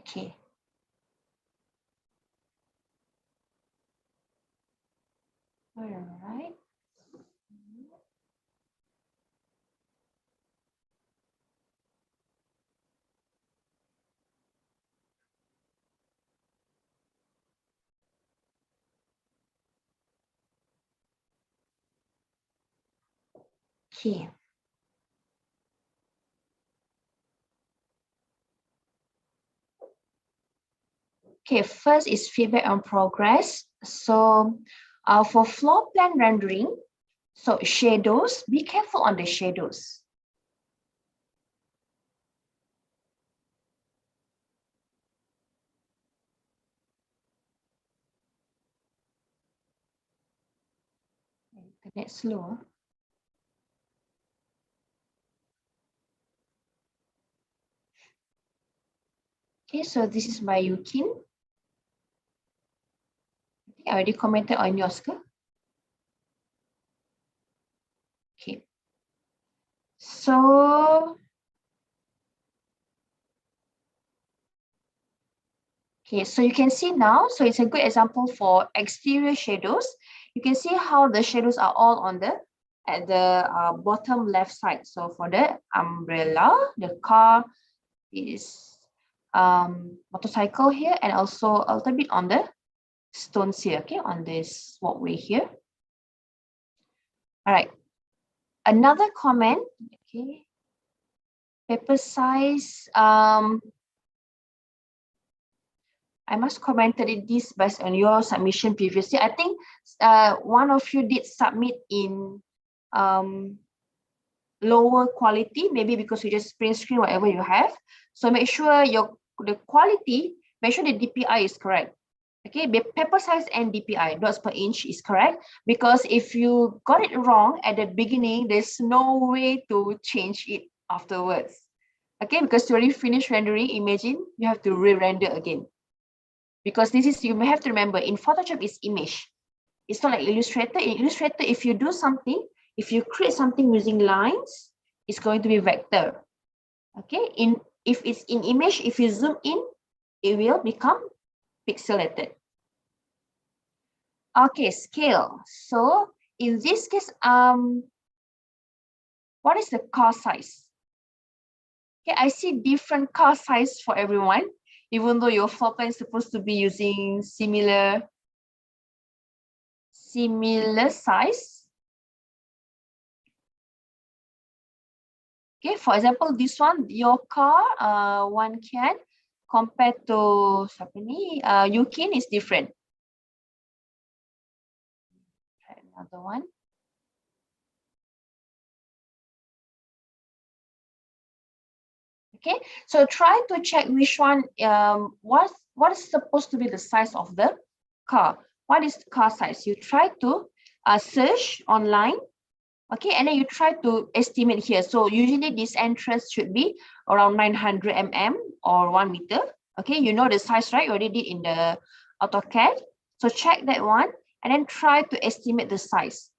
Okay. All right. Okay. Okay, first is feedback on progress. So for floor plan rendering, so shadows, be careful on the shadows. Internet slow. Okay, so this is by Yukin. I already commented on yours. Okay. So, okay, so you can see now, so it's a good example for exterior shadows. You can see how the shadows are all on the at the bottom left side. So for the umbrella, the car is motorcycle here, and also a little bit on the stones here, okay, on this walkway here. All right. Another comment, okay. Paper size, I must commented this based on your submission previously. I think one of you did submit in lower quality, maybe because you just print screen whatever you have. So make sure the quality, make sure the DPI is correct. Okay, the paper size and DPI, dots per inch, is correct, because if you got it wrong at the beginning, there's no way to change it afterwards. Okay, because you already finished rendering, imagine you have to re-render again. Because this is, you may have to remember, in Photoshop is image. It's not like Illustrator. In Illustrator, if you do something, if you create something using lines, it's going to be vector. Okay, if it's in image, if you zoom in, it will become pixelated. Okay, scale. So in this case, what is the car size? Okay, I see different car size for everyone, even though your floor plan is supposed to be using similar size. Okay, for example, this one, your car, one can compared to Yukin is different. Try another one. Okay, so try to check which one, what is supposed to be the size of the car. What is the car size? You try to search online. Okay, and then you try to estimate here. So usually this entrance should be around 900 mm or 1 meter. Okay, you know the size, right? You already did in the AutoCAD. So check that one and then try to estimate the size.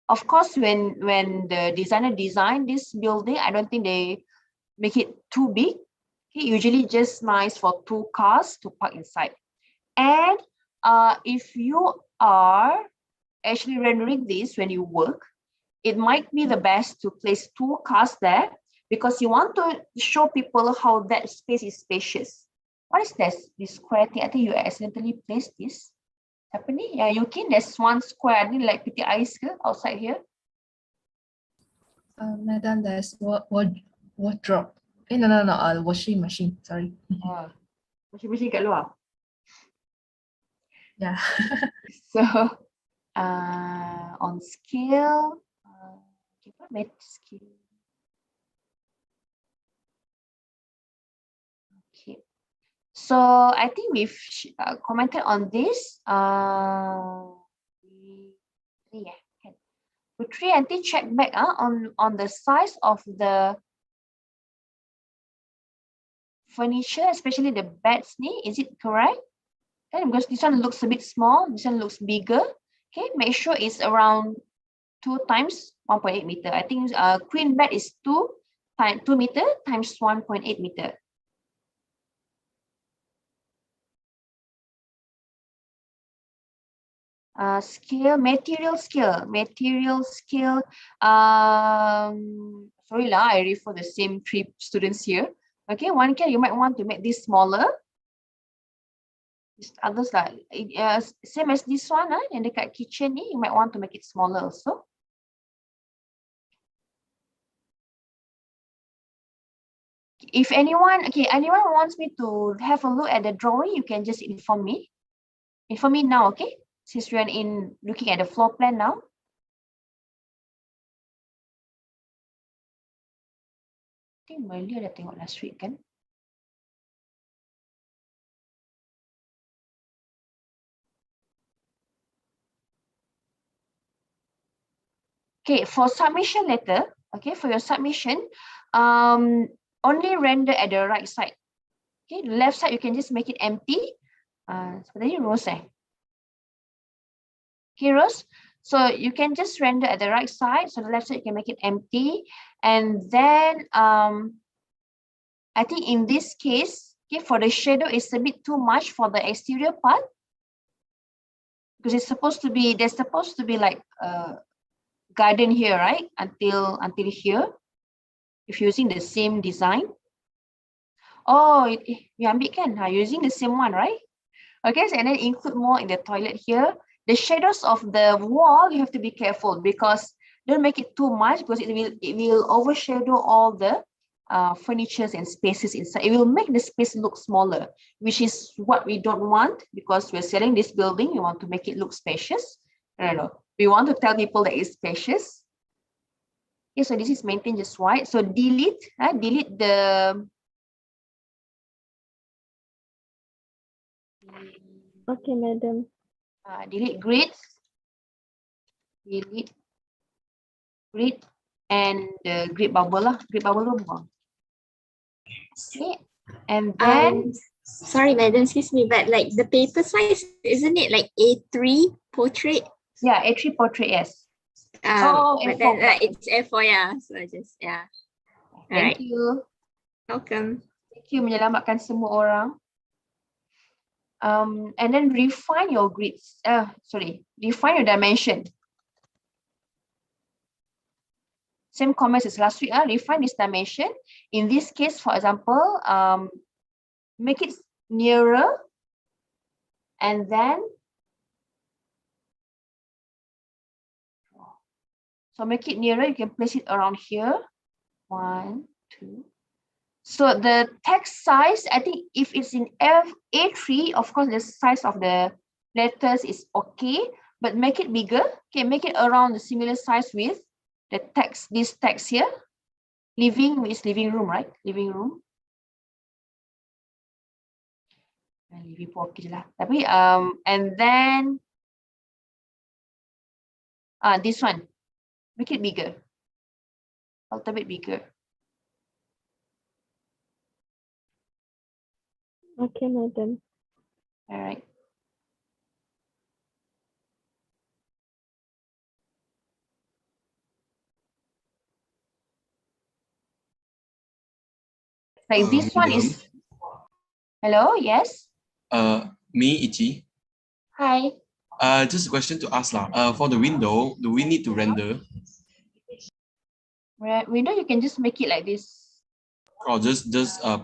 Of course, when the designer designed this building, I don't think they make it too big. Okay, usually just nice for 2 cars to park inside. And if you are actually rendering this when you work, it might be the best to place 2 cars there, because you want to show people how that space is spacious. What is this square thing? I think you accidentally placed this. Happening? Yeah, you can. There's one square. I think like PTI outside here. Madam, there's wardrobe. No, washing machine. Sorry. Washing machine kat luar. Yeah. So, on scale, what scale? Okay. So I think we've commented on this. Yeah. Putri, I think check back on the size of the furniture, especially the beds. Is it correct? Okay, because this one looks a bit small, this one looks bigger. Okay, make sure it's around 2 times 1.8 meter. I think queen bed is 2 meter times 1.8 meter. Scale, material scale. Sorry lah, I refer the same 3 students here. Okay, 1K, you might want to make this smaller. Others lah, same as this one, yang dekat kitchen ni, you might want to make it smaller also. If anyone wants me to have a look at the drawing, you can just inform me. Inform me now, okay? Since we are looking at the floor plan now. I think Melia dah tengok last week kan? Okay, for submission letter, okay, for your submission, only render at the right side. Okay, the left side you can just make it empty. Seperti Rose Okay, Rose. So you can just render at the right side. So the left side you can make it empty, and then I think in this case, okay, for the shadow it's a bit too much for the exterior part because it's supposed to be like garden here, right? Until here, if you're using the same design. Oh, you ambil kan? Using the same one, right? Okay, so, and then include more in the toilet here. The shadows of the wall, you have to be careful because don't make it too much because it will overshadow all the furnitures and spaces inside. It will make the space look smaller, which is what we don't want because we're selling this building. We want to make it look spacious. I don't know. We want to tell people that it's spacious. Okay, so this is maintained just white. So delete the. Okay, madam. Delete grid. Delete grid and the grid bubble lah. Grid bubble room. Okay, and then. Sorry, madam, excuse me, but like the paper size, isn't it like A3 portrait? Yeah, A3 portrait, yes. But then it's A4, yeah. So I just, yeah. Thank you. Welcome. Thank you menyelamatkan semua orang. And then refine your grids. Refine your dimension. Same comments as last week. Refine this dimension. In this case, for example, make it nearer, and then make it nearer. You can place it around here. 1, 2. So the text size, I think if it's in A3, of course the size of the letters is okay, but make it bigger. Okay, make it around the similar size with the text. This text here, living is living room, right? Living room. Living pun okay je lah. Tapi and then this one, make it bigger, a little bit bigger. Okay, madam. All right. Like this one is. Hello, yes. Me, Ichi. Hi. Just a question to ask lah. For the window, do we need to render? Window, you can just make it like this. Or just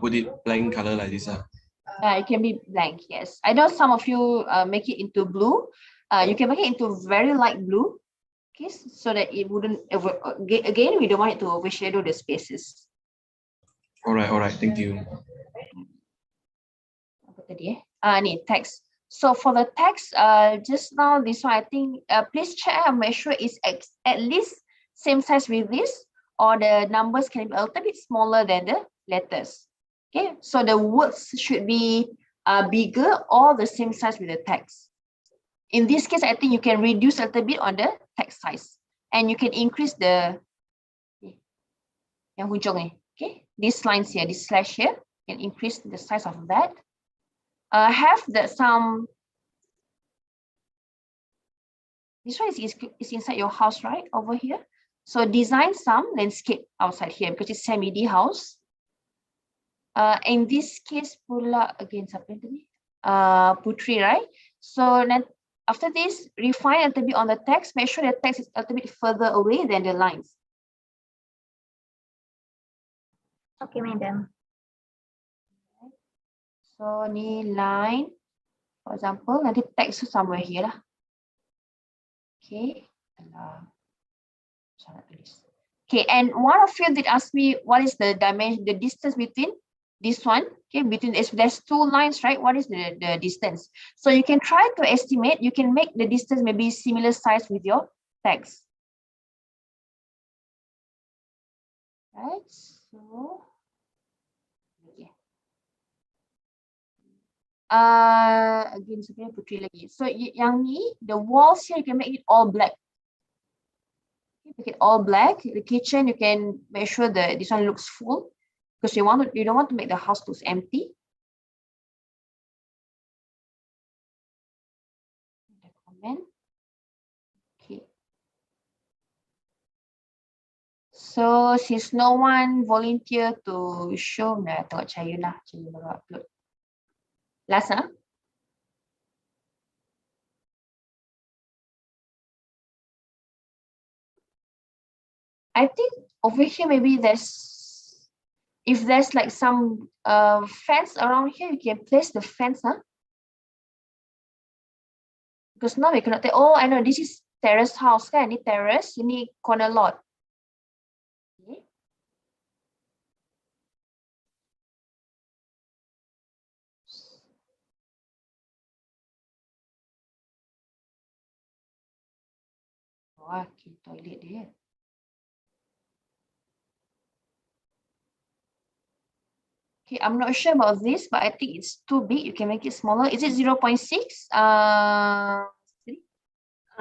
put it blank color like this. It can be blank, yes. I know some of you make it into blue. You can make it into very light blue, okay, so that it wouldn't again, we don't want it to overshadow the spaces. All right, thank you. Text. So for the text, just now this one, I think please check and make sure it's at least same size with this, or the numbers can be a little bit smaller than the letters. Okay, so the words should be bigger or the same size with the text. In this case, I think you can reduce a little bit on the text size, and you can increase the yang hujung ni. Okay, these lines here, this slash here, you can increase the size of that. Have some. This one is inside your house, right? Over here. So design some landscape outside here because it's semi-D house. In this case pula again siapa tadi? Putri, right? So After this, refine a little bit on the text. Make sure the text is a little bit further away than the lines. Okay, madam. So ni line, for example, nanti text tu somewhere here lah. Okay. Okay, and one of you did ask me what is the dimension, the distance between this one. Okay, between there's two lines, right? What is the distance? So you can try to estimate. You can make the distance maybe similar size with your text. Right. So okay. Again, sebenarnya putri lagi. So yang ni, the walls here you can make it all black. Make it all black. The kitchen you can make sure that this one looks full because you don't want to make the house look empty. The comment. Okay. So since no one volunteer to show, nah, tengok Cahayu lah, Cahayu baru upload. Last, huh? I think over here maybe if there's like some fence around here, you can place the fence, huh? Because now we cannot tell. Oh, I know this is terrace house, kan? Ini terrace, ini corner lot. Okay. Wah, okay, toilet dia. Okay, I'm not sure about this, but I think it's too big. You can make it smaller. Is it 0.6?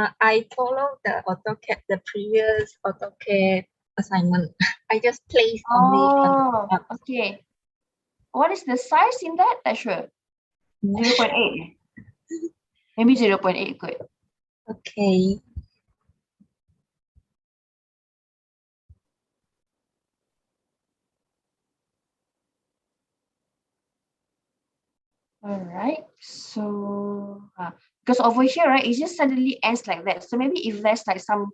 I follow the AutoCAD, the previous AutoCAD assignment. I just placed only. Oh, okay. What is the size in that? Not sure. 0.8. Maybe 0.8 good. Okay. All right. So because over here, right, it just suddenly ends like that. So maybe if there's like some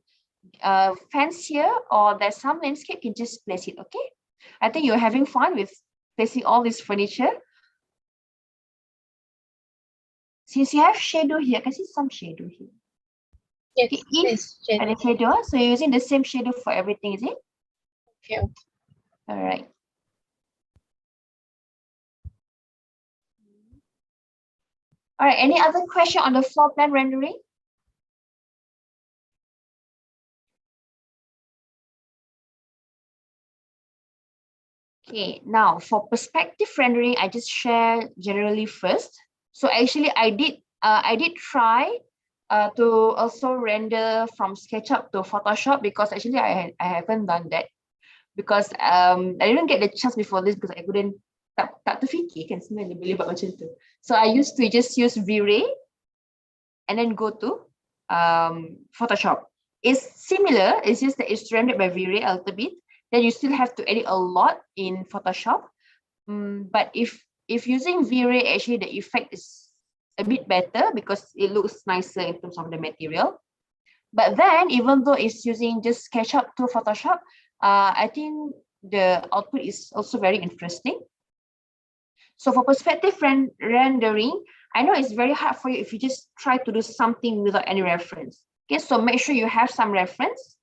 fence here or there's some landscape, you can just place it. Okay. I think you're having fun with placing all this furniture. Since you have shadow here, I can see some shadow here. Yes, Okay, yes, and the shadow. So you're using the same shadow for everything, is it? okay. All right. All right. Any other question on the floor plan rendering? Okay, now for perspective rendering, I just share generally first. So actually, I did try to also render from SketchUp to Photoshop because actually I haven't done that because I didn't get the chance before this because I couldn't tak terfikir kan sebenarnya boleh buat macam tu. So I used to just use V-Ray and then go to Photoshop. It's similar, it's just that it's rendered by V-Ray a little bit. Then you still have to edit a lot in Photoshop. But if using V-Ray, actually the effect is a bit better because it looks nicer in terms of the material. But then even though it's using just SketchUp to Photoshop, I think the output is also very interesting. So for perspective rendering, I know it's very hard for you if you just try to do something without any reference. Okay, so make sure you have some reference.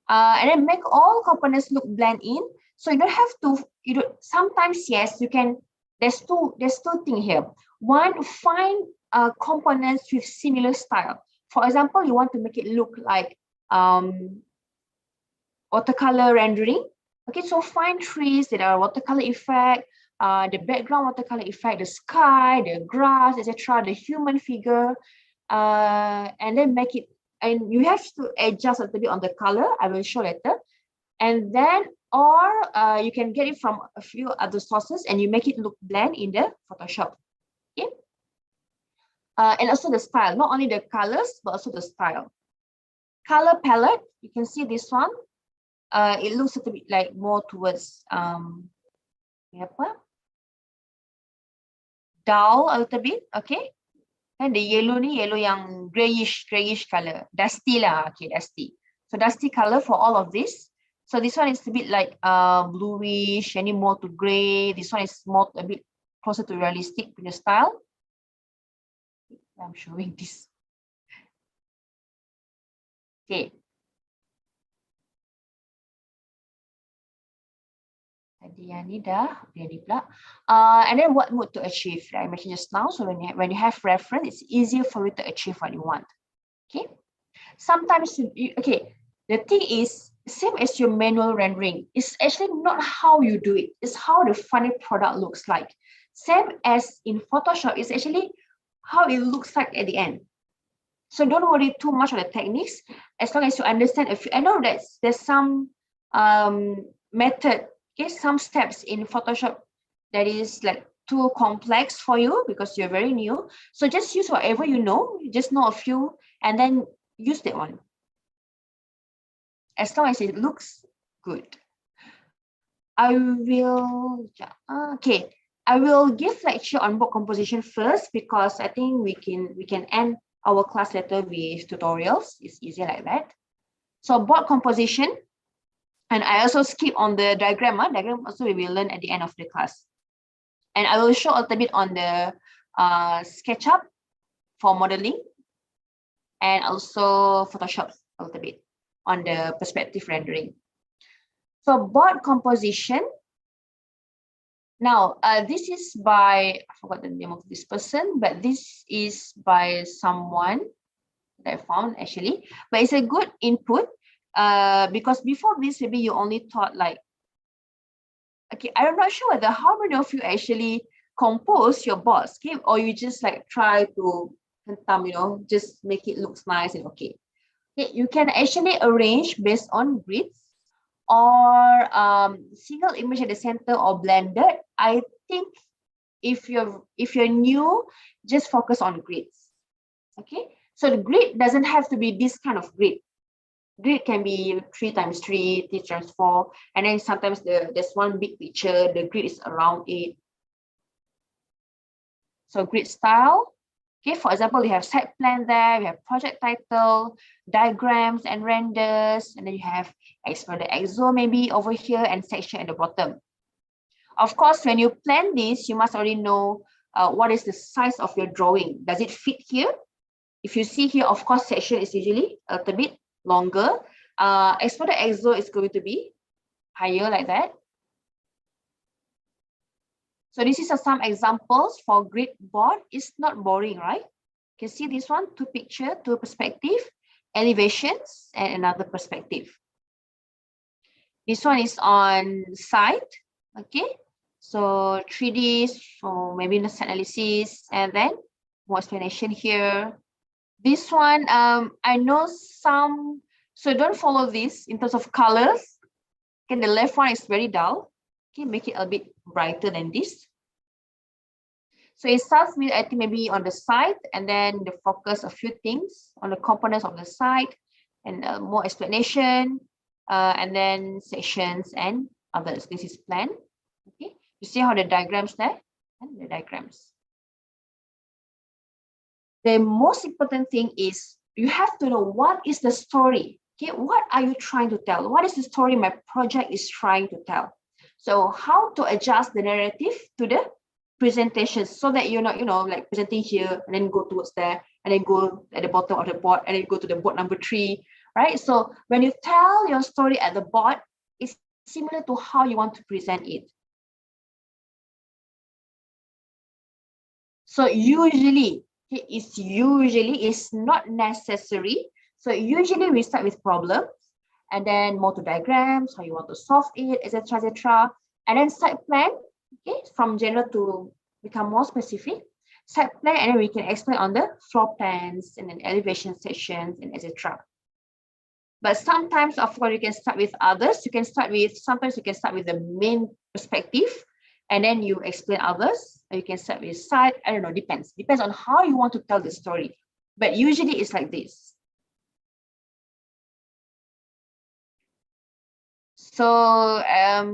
And then make all components look blend in. So you don't have to, sometimes yes, you can, there's two things here. One, find components with similar style. For example, you want to make it look like watercolor rendering. Okay, so find trees that are watercolor effect, the background watercolor effect, the sky, the grass, etc., the human figure, and then make it. And you have to adjust a little bit on the color. I will show later. And then, or you can get it from a few other sources and you make it look blend in the Photoshop. Okay. And also the style, not only the colors, but also the style. Color palette, you can see this one. It looks a little bit like more towards dull a little bit, okay? And the yellow ni yellow yang grayish color. Dusty lah. Okay, dusty. So dusty color for all of this. So this one is a bit like bluish, any more to gray. This one is more a bit closer to realistic in the style. I'm showing this. Okay. Tadi yang ni dah, dia ni pula. And then what mode to achieve? I mentioned just now. So when you have reference, it's easier for you to achieve what you want. Okay. Sometimes, okay, the thing is, same as your manual rendering. It's actually not how you do it. It's how the final product looks like. Same as in Photoshop, it's actually how it looks like at the end. So don't worry too much on the techniques. As long as you understand, I know that there's some method, okay, some steps in Photoshop that is like too complex for you because you're very new. So just use whatever you know, just know a few, and then use that one. As long as it looks good. I will, okay. I will give lecture on board composition first because I think we can end our class later with tutorials. It's easier like that. So board composition, and I also skip on the diagram. Diagram also we will learn at the end of the class. And I will show a little bit on the SketchUp for modeling, and also Photoshop a little bit on the perspective rendering. So board composition. Now, this is by, I forgot the name of this person, but this is by someone that I found actually, but it's a good input because before this, maybe you only thought like, okay, I'm not sure whether how many of you actually compose your boards, okay, or you just like try to, just make it looks nice and okay. Okay, you can actually arrange based on grids or single image at the center or blended. I think if you're new, just focus on grids. Okay, so the grid doesn't have to be this kind of grid. Grid can be 3x3, 3x4, and then sometimes there's one big picture, the grid is around it. So grid style. Okay, for example, we have set plan there, we have project title, diagrams and renders, and then you have export the exo maybe over here and section at the bottom. Of course, when you plan this, you must already know what is the size of your drawing. Does it fit here? If you see here, of course, section is usually a little bit longer. Export the exo is going to be higher like that. So this is some examples for grid board. It's not boring, right? You can see this one, two picture, two perspective, elevations, and another perspective. This one is on site, okay? So 3D, so maybe the analysis, and then more explanation here. This one, I know some, so don't follow this in terms of colors. Okay, the left one is very dull. Okay, make it a bit brighter than this. So it starts with, I think, maybe on the side, and then the focus a few things on the components of the site, and more explanation, and then sections and others. This is plan. Okay, you see how the diagrams there, and the diagrams. The most important thing is you have to know what is the story. Okay, what are you trying to tell? What is the story my project is trying to tell? So how to adjust the narrative to the presentation so that you're not, like presenting here and then go towards there and then go at the bottom of the board and then go to the board number 3, right? So when you tell your story at the board, it's similar to how you want to present it. So usually, it's not necessary. So usually we start with problems and then more to diagrams, how you want to solve it, etc., etc. And then site plan, okay, from general to become more specific. Site plan, and then we can explain on the floor plans and then elevation sections and etc. But sometimes, of course, you can start with others. Sometimes you can start with the main perspective, and then you explain others. Or you can start with side. I don't know, depends on how you want to tell the story. But usually it's like this. So I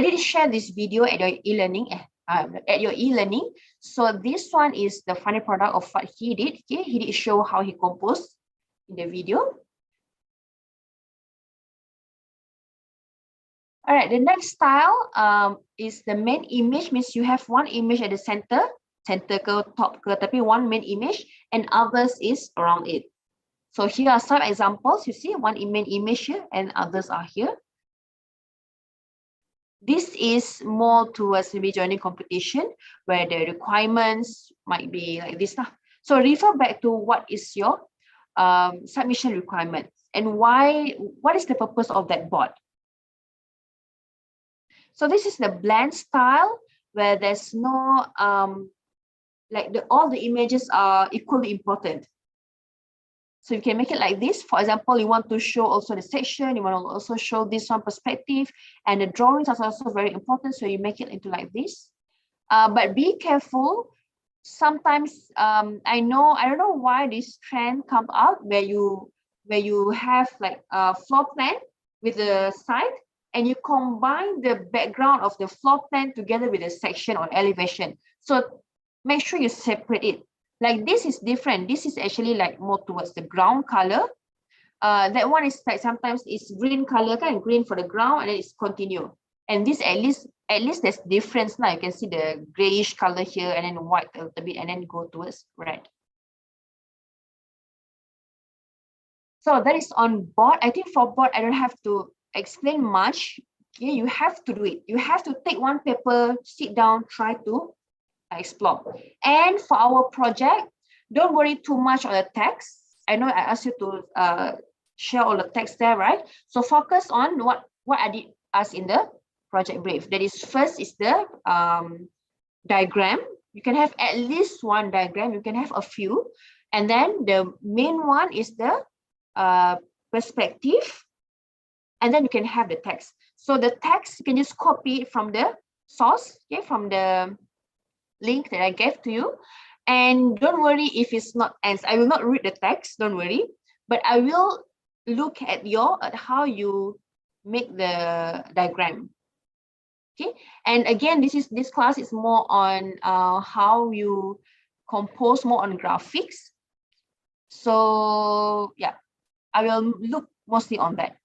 did share this video at your e-learning. at your e-learning. So this one is the final product of what he did. Okay, he did show how he composed in the video. All right, the next style is the main image, means you have one image at the center ke top ke, tapi one main image and others is around it. So here are some examples. You see one main image here and others are here. This is more towards maybe joining competition where the requirements might be like this. So refer back to what is your submission requirements and what is the purpose of that board. So this is the blend style where there's no, all the images are equally important. So you can make it like this. For example, you want to show also the section, you want to also show this one perspective, and the drawings are also very important. So you make it into like this. But be careful. Sometimes I don't know why this trend comes out where you have like a floor plan with the side and you combine the background of the floor plan together with the section or elevation. So make sure you separate it. Like this is different. This is actually like more towards the ground color. That one is like sometimes it's green color, kind of green for the ground, and then it's continue. And this at least there's difference now. You can see the grayish color here, and then white a little bit, and then go towards red. So that is on board. I think for board, I don't have to explain much. Okay, you have to do it. You have to take one paper, sit down, try to explore. And for our project, don't worry too much on the text. I know I asked you to share all the text there, right? So focus on what I did ask in the project brief. That is, first is the diagram. You can have at least one diagram. You can have a few. And then the main one is the perspective. And then you can have the text. So the text, you can just copy it from the source, okay, from the link that I gave to you. And don't worry if it's not answered. I will not read the text, don't worry. But I will look at how you make the diagram. Okay, and again, this class is more on how you compose, more on graphics. So yeah, I will look mostly on that.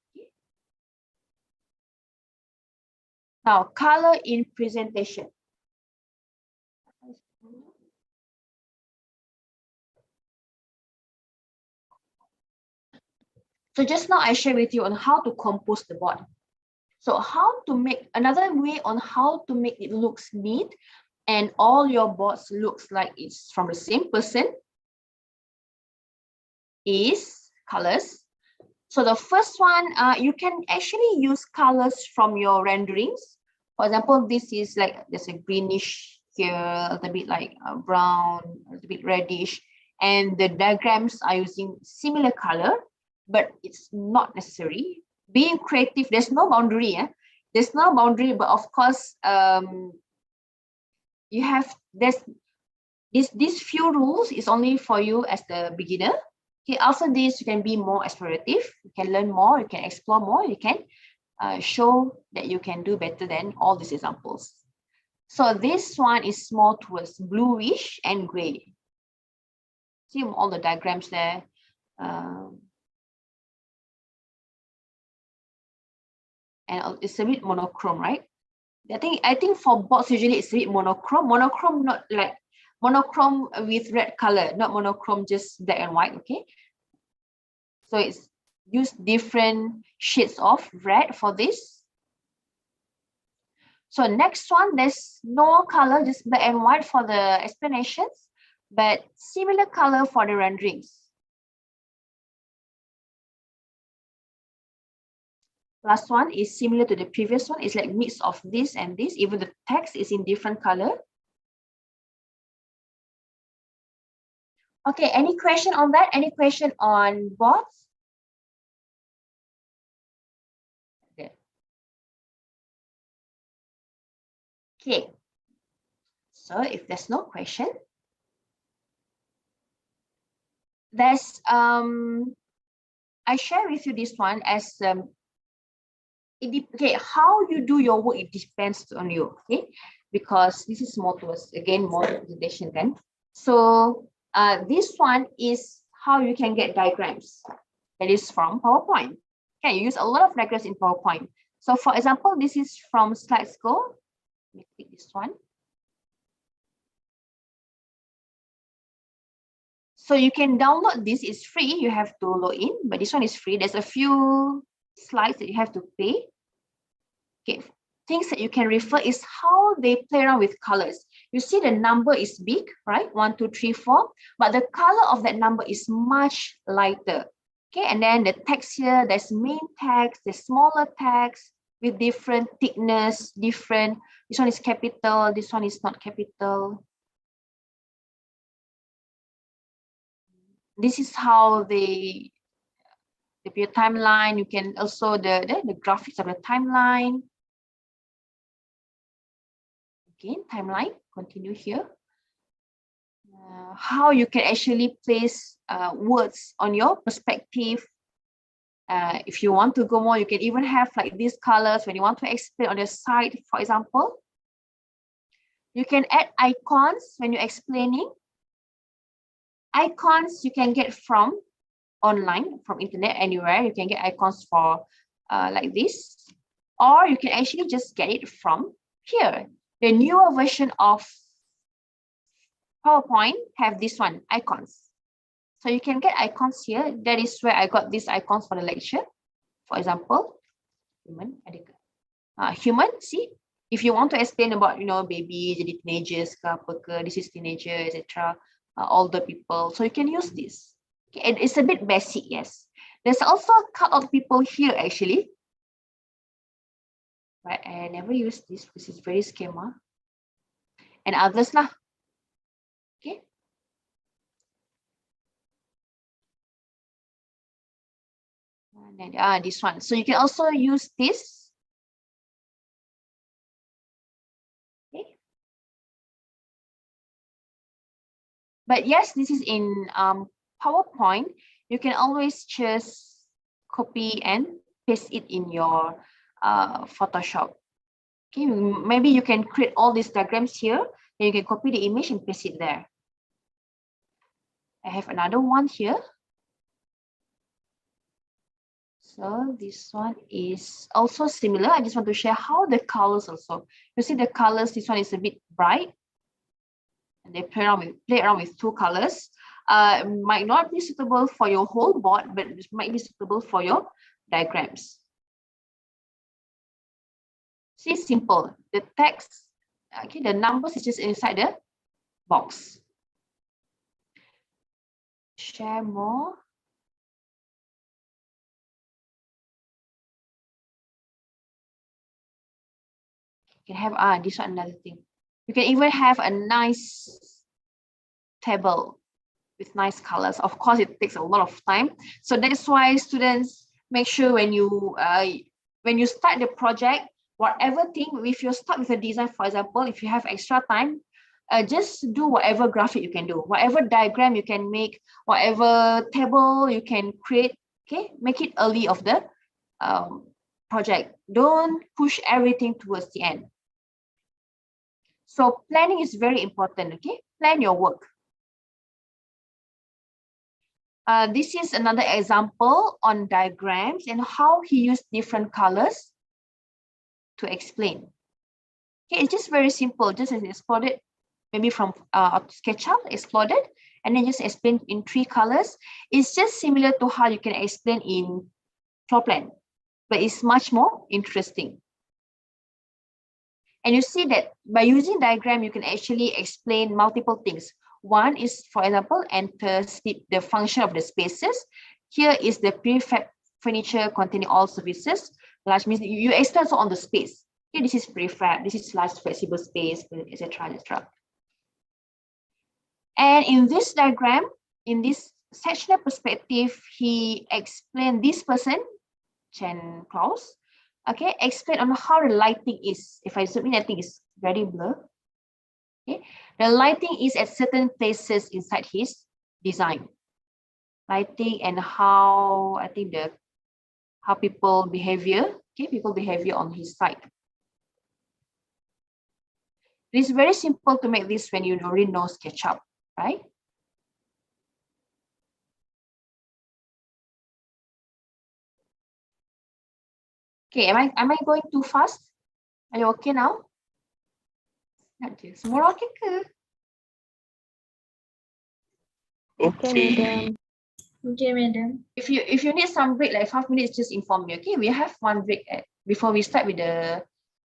Now, color in presentation. So just now I shared with you on how to compose the board. So how to make another way on how to make it looks neat and all your boards looks like it's from the same person is colors. So the first one, you can actually use colors from your renderings. For example, this is like there's a greenish here, a little bit like brown, a little bit reddish, and the diagrams are using similar color, but it's not necessary. Being creative, there's no boundary. There's no boundary, but of course, you have these few rules is only for you as the beginner. Okay, after this, you can be more explorative. You can learn more. You can explore more. You can show that you can do better than all these examples. So this one is more towards bluish and gray. See all the diagrams there. And it's a bit monochrome, right? I think for boards usually it's a bit monochrome. Monochrome, not like monochrome with red color, not monochrome just black and white. Okay, so it's use different shades of red for this. So next one, there's no color, just black and white for the explanations, but similar color for the renderings. Last one is similar to the previous one. It's like mix of this and this, even the text is in different color. Okay, any question on that? Any question on boards? Okay, so if there's no question, there's I share with you this one as okay, how you do your work, it depends on you. Okay, because this is more towards, again, more presentation then. So this one is how you can get diagrams. That is from PowerPoint. Okay, you use a lot of diagrams in PowerPoint. So for example, this is from Slides Go. Let me click this one. So you can download this, it's free, you have to log in, but this one is free. There's a few slides that you have to pay. Okay, things that you can refer is how they play around with colors. You see the number is big, right? 1, 2, 3, 4, but the color of that number is much lighter. Okay, and then the text here, there's main text, there's smaller text with different thickness, different. This one is capital, this one is not capital. This is how they your timeline. You can also the graphics of the timeline. Again, timeline, continue here. How you can actually place words on your perspective. If you want to go more, you can even have like these colors when you want to explain on the side, for example. You can add icons when you're explaining. Icons you can get from online, from internet, anywhere. You can get icons for like this, or you can actually just get it from here. The newer version of PowerPoint have this one, icons. So you can get icons here. That is where I got these icons for the lecture. For example, human, see? If you want to explain about, babies, jadi teenagers, this is teenager, etc. Older people. So you can use this. Okay, and it's a bit basic, yes. There's also cutout people here, actually. But I never use this because it's very schema. And others lah. Okay. And then this one. So you can also use this. Okay. But yes, this is in PowerPoint. You can always just copy and paste it in your Photoshop. Okay, maybe you can create all these diagrams here, then you can copy the image and paste it there. I have another one here. So this one is also similar. I just want to share how the colors also. You see the colors, this one is a bit bright. And they play around with two colors. Might not be suitable for your whole board, but it might be suitable for your diagrams. See, simple. The text, okay, the numbers is just inside the box. Share more. You can have this one, another thing. You can even have a nice table with nice colors. Of course, it takes a lot of time. So that's why students make sure when you start the project, whatever thing, if you start with a design, for example, if you have extra time, just do whatever graphic you can do, whatever diagram you can make, whatever table you can create. Okay, make it early of the project. Don't push everything towards the end. So planning is very important. Okay, plan your work. This is another example on diagrams and how he used different colors to explain. Okay, it's just very simple. Just explode it, maybe from SketchUp, explode it, and then just explain in 3 colors. It's just similar to how you can explain in floor plan, but it's much more interesting. And you see that by using diagram, you can actually explain multiple things. One is, for example, enter the function of the spaces. Here is the prefab furniture containing all services. Large means you explain also on the space. Okay, this is prefab, this is large flexible space, etc., etc. And in this diagram, in this sectional perspective, he explained this person, Chen Klaus, okay, explain on how the lighting is. If I zoom in, I think it's very blurred. Okay, the lighting is at certain places inside his design. Lighting and how I think how people behavior, okay, people behavior on his side. It is very simple to make this when you already know SketchUp, right? Okay, am I going too fast? Are you okay now? Nak je. Semua orang okay ke? Okay. Okay, madam. If you need some break, like 5 minutes, just inform me. Okay, we have one break before we start with the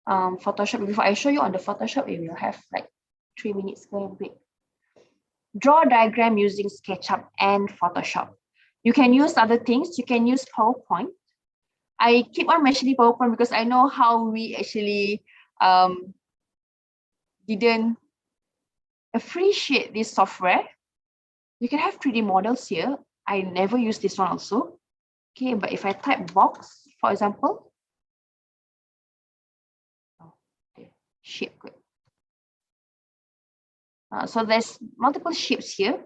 Photoshop. Before I show you on the Photoshop, we will have like 3 minutes break. Draw a diagram using SketchUp and Photoshop. You can use other things. You can use PowerPoint. I keep on mentioning PowerPoint because I know how we actually didn't appreciate this software. You can have 3D models here. I never use this one also. Okay, but if I type box, for example, shape good. So there's multiple shapes here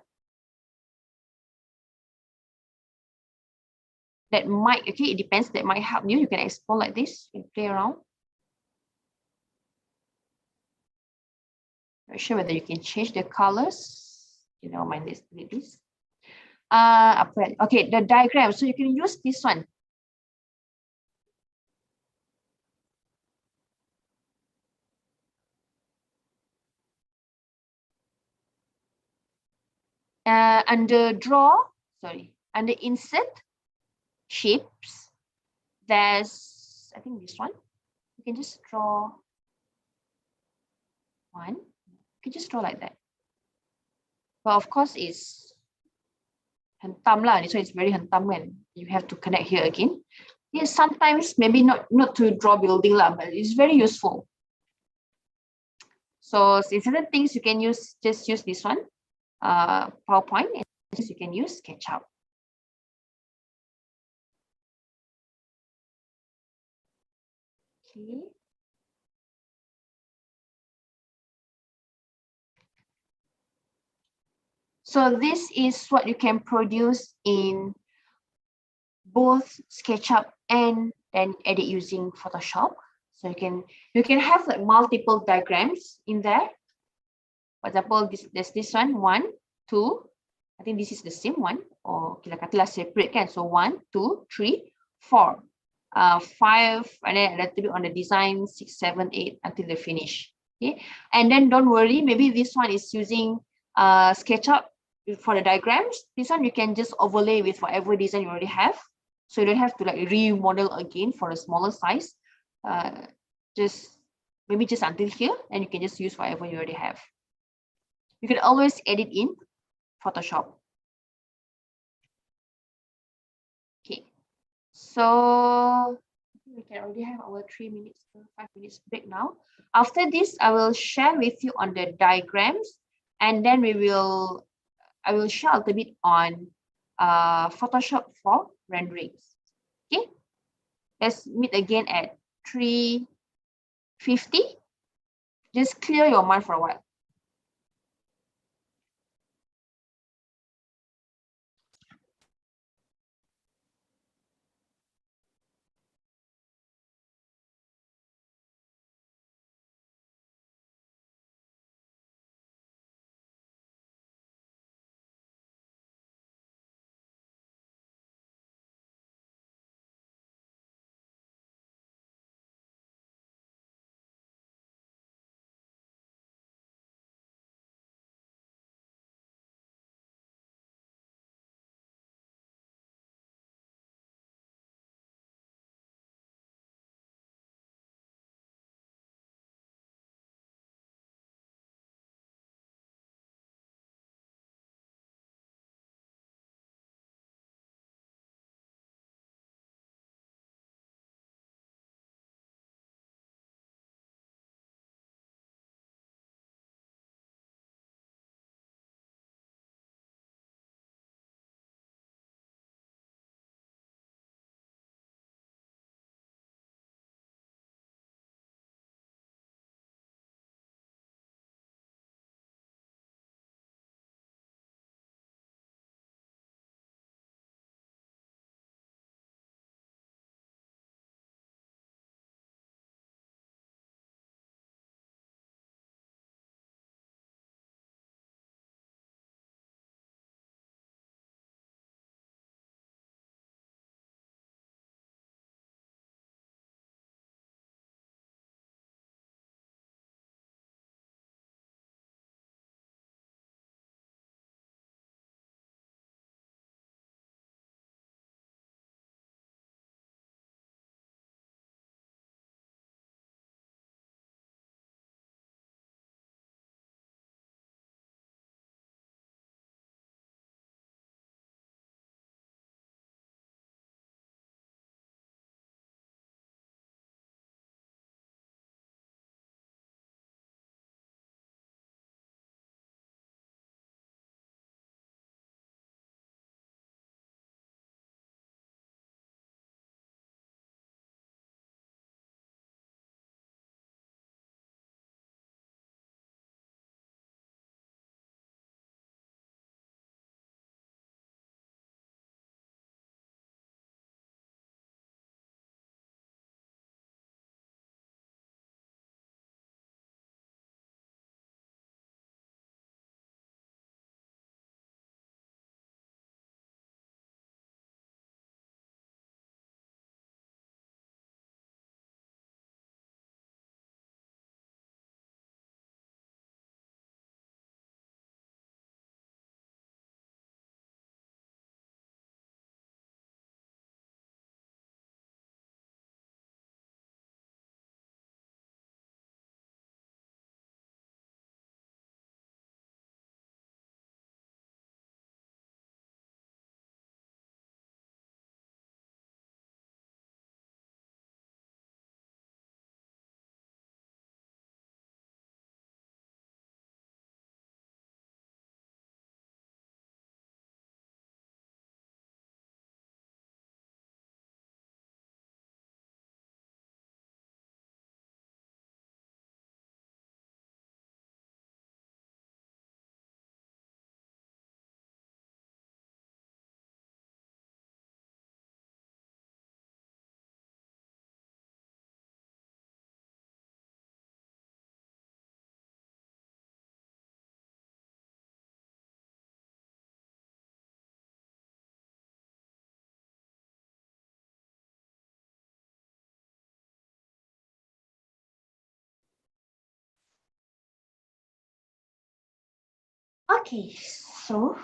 that might, okay, it depends, that might help you. You can explore like this, you can play around. Not sure whether you can change the colors. You know, mind this, delete this. Okay, the diagram. So you can use this one. Under insert shapes, there's, I think this one. You can just draw one. You can just draw like that. But of course, it's hentam lah. This one is very hentam when you have to connect here again. Yes, sometimes maybe not to draw building lah, but it's very useful. So in certain things you can just use this one, PowerPoint, and you can use SketchUp. Okay. So this is what you can produce in both SketchUp and then edit using Photoshop. So you can have like multiple diagrams in there. For example, there's this one, 2. I think this is the same one. Or kita katalah separate kan. So 1, 2, 3, 4, 5, and then a little bit on the design, 6, 7, 8 until the finish. Okay, and then don't worry. Maybe this one is using SketchUp for the diagrams. This one you can just overlay with whatever design you already have. So you don't have to like remodel again for a smaller size. Maybe just until here, and you can just use whatever you already have. You can always edit in Photoshop. Okay, so we can already have our 5 minutes break now. After this, I will share with you on the diagrams, and then I will share a little bit on Photoshop for renderings. Okay, let's meet again at 3:50. Just clear your mind for a while. Okay, so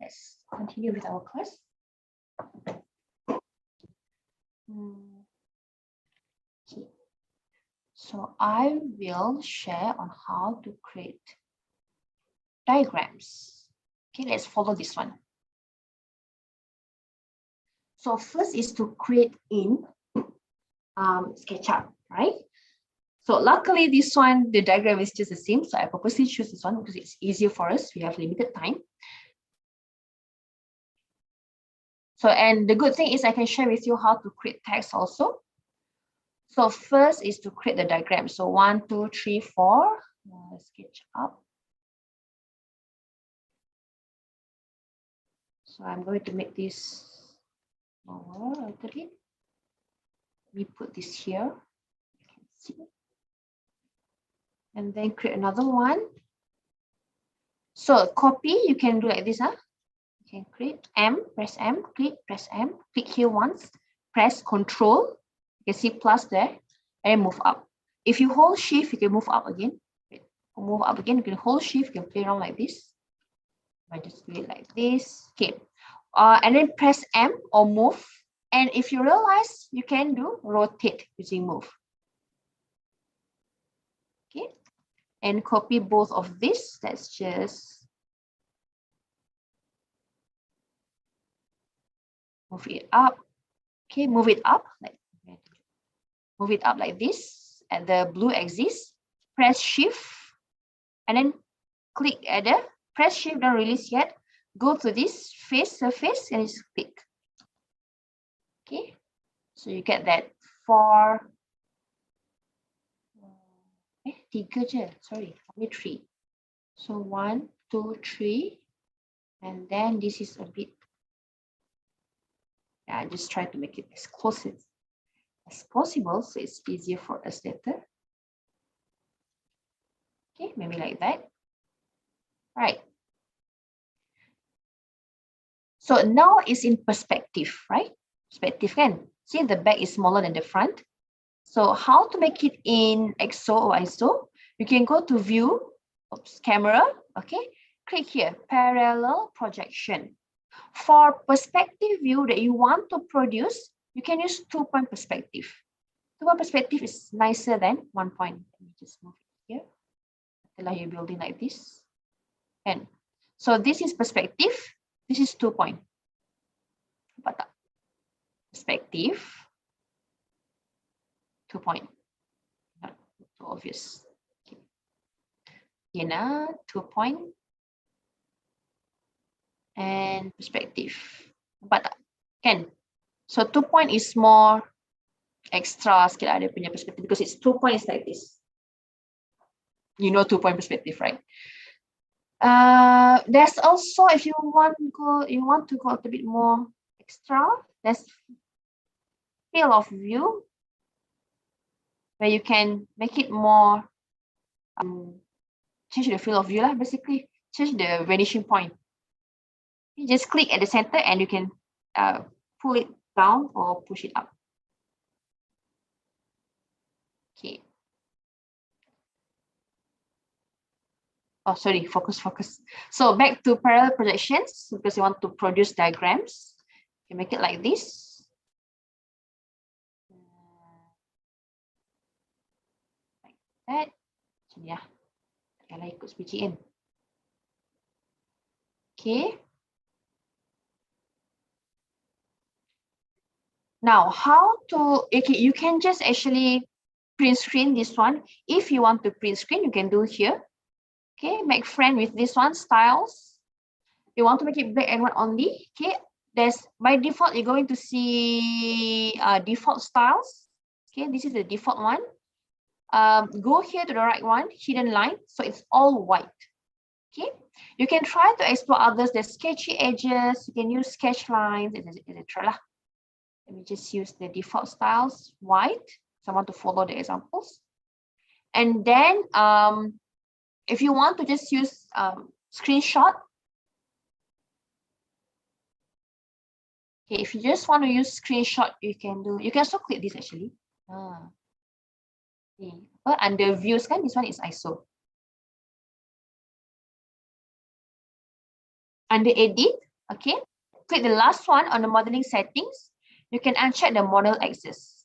let's continue with our class. Okay. So I will share on how to create diagrams. Okay, let's follow this one. So first is to create in SketchUp, right? So luckily this one, the diagram is just the same. So I purposely choose this one because it's easier for us. We have limited time. So, and the good thing is I can share with you how to create text also. So first is to create the diagram. So 1, 2, 3, 4, SketchUp. So I'm going to make this smaller a little bit. Let me put this here. You can see. And then create another one. So copy, you can do like this, huh? You can create press M, press M, click here once, press Control. You can see plus there, and move up. If you hold Shift, you can move up again. Move up again, you can hold Shift, you can play around like this. I just do it like this. Okay. And then press M or move. And if you realize, you can do rotate using move. Okay. And copy both of this. Let's just move it up. Okay, move it up. Move it up like this at the blue axis. Press Shift and then click at the press Shift, don't release yet. Go to this face surface and just click. Okay, so you get that for tiga je, sorry, only 3. So 1, 2, 3, and then this is a bit. I just try to make it as close as possible so it's easier for us later. Okay, maybe like that. All right. So now it's in perspective, right? Perspective can. See, the back is smaller than the front. So how to make it in XO or ISO? You can go to View, Camera, okay? Click here, Parallel Projection. For perspective view that you want to produce, you can use 2-point perspective. 2-point perspective is nicer than 1 point. Let me just move it here. Until you're building like this. And so this is perspective. This is 2-point. Perspective. 2-point. Not too obvious. Okay. Again, 2-point. And perspective. But can. So 2-point is more extra sikit ada punya perspective because it's 2-point is like this. You know 2-point perspective, right? There's also, if you want to go a little bit more extra, there's field of view where you can make it more change the field of view lah, basically change the vanishing point. You just click at the center and you can pull it down or push it up. Okay. Oh, sorry, focus. So back to parallel projections, because you want to produce diagrams. You make it like this. Like that. So yeah, kalau ikut SPGN. Okay. Now, how to, okay, you can just actually print screen this one. If you want to print screen, you can do here. Okay, make friend with this one, styles. You want to make it black and white only. Okay, there's by default, you're going to see default styles. Okay, this is the default one. Go here to the right one, hidden line. So it's all white. Okay, you can try to explore others. There's sketchy edges. You can use sketch lines, etc. Let me just use the default styles, white. So I want to follow the examples. And then if you want to just use screenshot. Okay, if you just want to use screenshot, you can also click this actually. Okay. Under views, this one is ISO. under edit, okay, click the last one on the modeling settings. You can uncheck the model axis.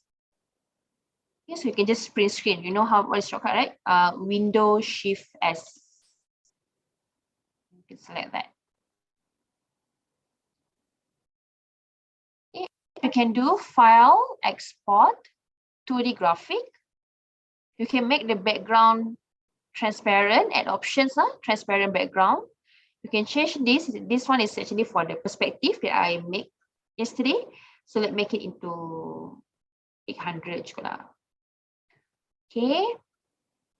Yes, we can just print screen. You know what is shortcut, right? Window Shift S. You can select that. Okay. You can do file, export, 2D graphic. You can make the background transparent, add options, transparent background. You can change this. This one is actually for the perspective that I made yesterday. So let's make it into 800. Okay.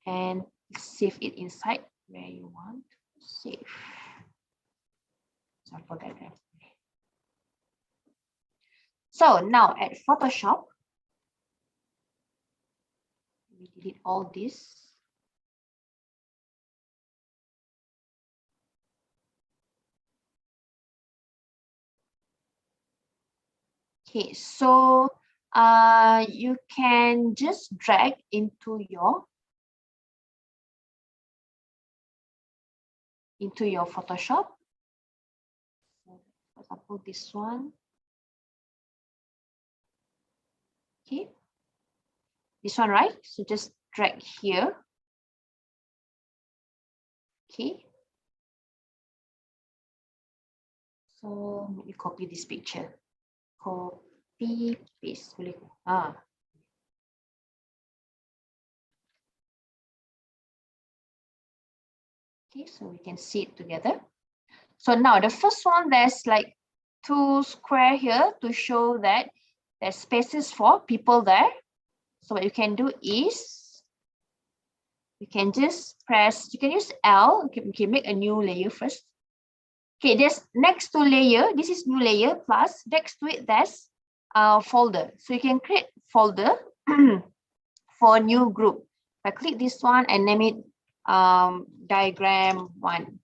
And save it inside where you want to save. So I forgot that. So now at Photoshop, we delete all this. Okay, so you can just drag into your Photoshop. So for example, this one. Okay, this one, right? So just drag here. Okay. So let me copy this picture. Copy, paste. Okay, so we can see it together. So now the first one, there's like 2 square here to show that there's spaces for people there. So what you can do is you can just press, you can use L. Okay, we can make a new layer first. Okay, there's next to layer, this is new layer, plus next to it there's folder. So you can create folder for a new group. If I click this one and name it diagram 1,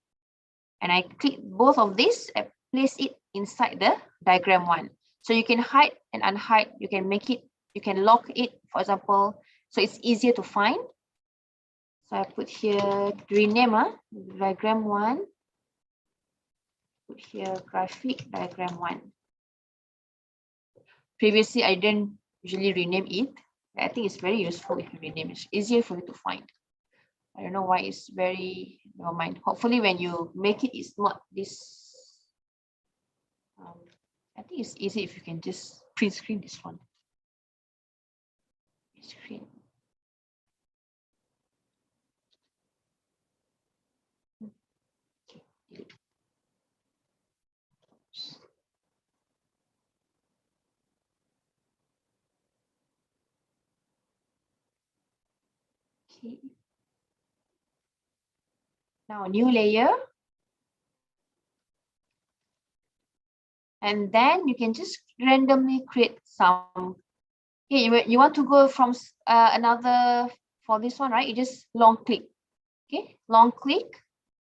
and I click both of these and place it inside the diagram 1. So you can hide and unhide, you can make it, you can lock it, for example, so it's easier to find. So I put here rename diagram 1. Put here graphic diagram 1. Previously, I didn't usually rename it. I think it's very useful if you rename it. It's easier for you to find. I don't know why it's very, never mind. Hopefully when you make it, it's not this. I think it's easy if you can just print screen this one. Screen. Okay, delete. Okay. Now new layer. And then you can just randomly create some. Okay, you want to go from another, for this one, right? You just long click. Okay, long click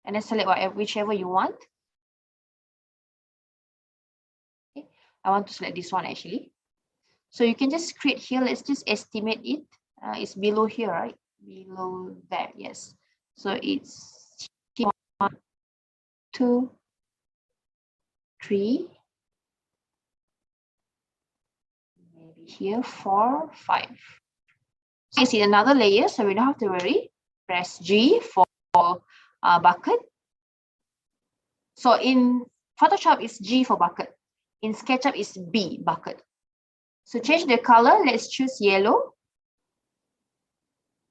and then select whichever you want. Okay, I want to select this one actually. So you can just create here. Let's just estimate it. It's below here, right? Below that, yes. So it's 1, 2, 3. Maybe here 4, 5. So you see another layer, so we don't have to worry. Press G for bucket. So in Photoshop, it's G for bucket. In SketchUp, it's B, bucket. So change the color. Let's choose yellow.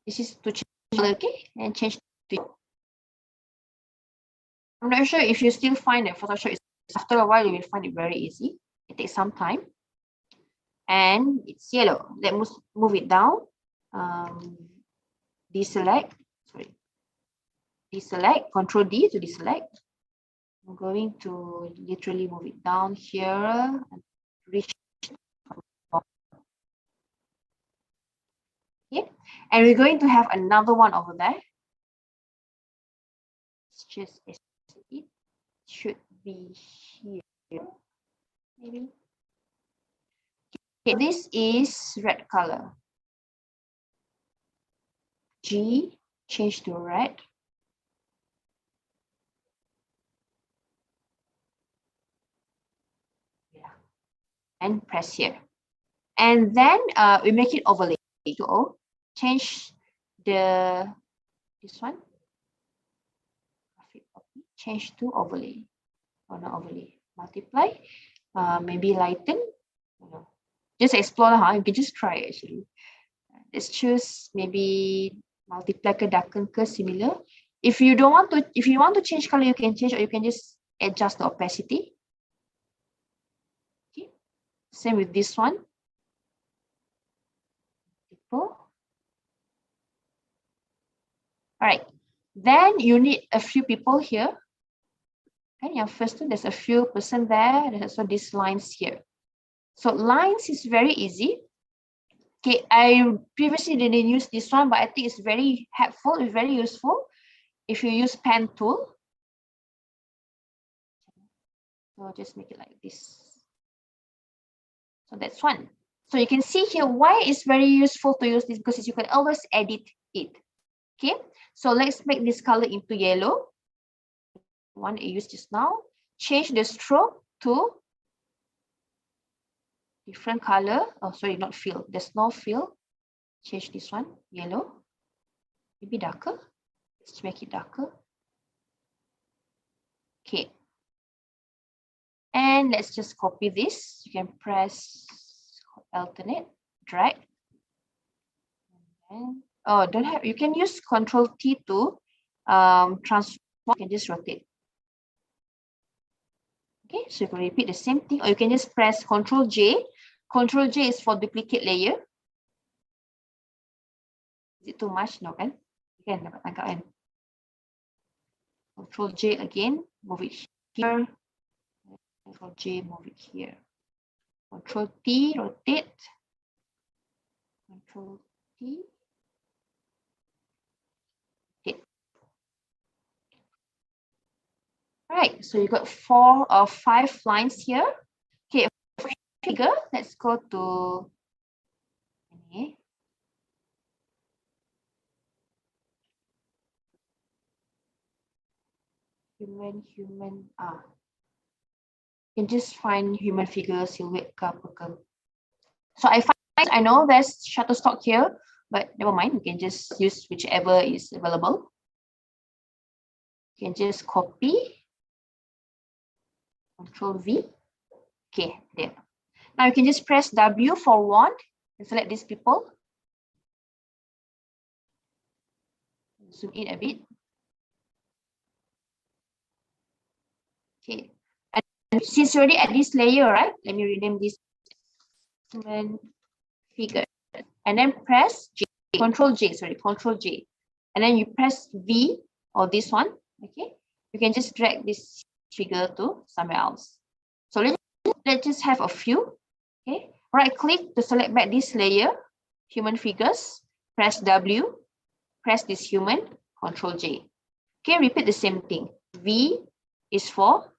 This is to change color, okay? And change to yellow. I'm not sure if you still find that Photoshop is, after a while, you will find it very easy. It takes some time. And it's yellow. Let's move it down. Deselect. Sorry. Deselect. Control D to deselect. I'm going to literally move it down here and reach. Okay. And we're going to have another one over there. It's just it should be here. Maybe. Okay, this is red color. G, change to red. and press here. And then we make it overlay. So change this one. Change to overlay. Or not overlay. Multiply. Maybe lighten. Just explore, you can just try actually. Let's choose maybe multiply ke darken ke similar. If you want to change color, you can change, or you can just adjust the opacity. Okay. Same with this one. All right. Then you need a few people here. And your first one, there's a few person there. There's also these lines here. So lines is very easy. Okay, I previously didn't use this one, but I think it's very helpful, it's very useful if you use pen tool. So just make it like this. So that's one. So you can see here why it's very useful to use this, because you can always edit it. Okay, so let's make this color into yellow. One I used just now. Change the stroke to different color. Oh, sorry, not fill. There's no fill. Change this one, yellow. Maybe darker. Let's make it darker. Okay. And let's just copy this. You can press alternate, drag. And, oh, don't have, you can use Control T to transform. You can just rotate. Okay, so you can repeat the same thing, or you can just press Control J. Control J is for duplicate layer. Is it too much? No, kan? Kan dapat tangkap kan? Control J again, move it here. Control J, move it here. Control T, rotate. Control T. Okay. All right, so you got 4 or 5 lines here. Okay, figure, let's go to human. You can just find human figure, silhouette, ke. So I know there's Shutterstock here, but never mind. You can just use whichever is available. You can just copy. Control V. Okay, there. Now you can just press W for wand and select these people. Zoom in a bit. Okay. And since you're already at this layer, right? Let me rename this human figure. And then press J, Control J. And then you press V or this one. Okay. You can just drag this figure to somewhere else. So let's just have a few. Okay. Right click to select back this layer, human figures. Press W. Press this human. Control J. Okay. Repeat the same thing. V is for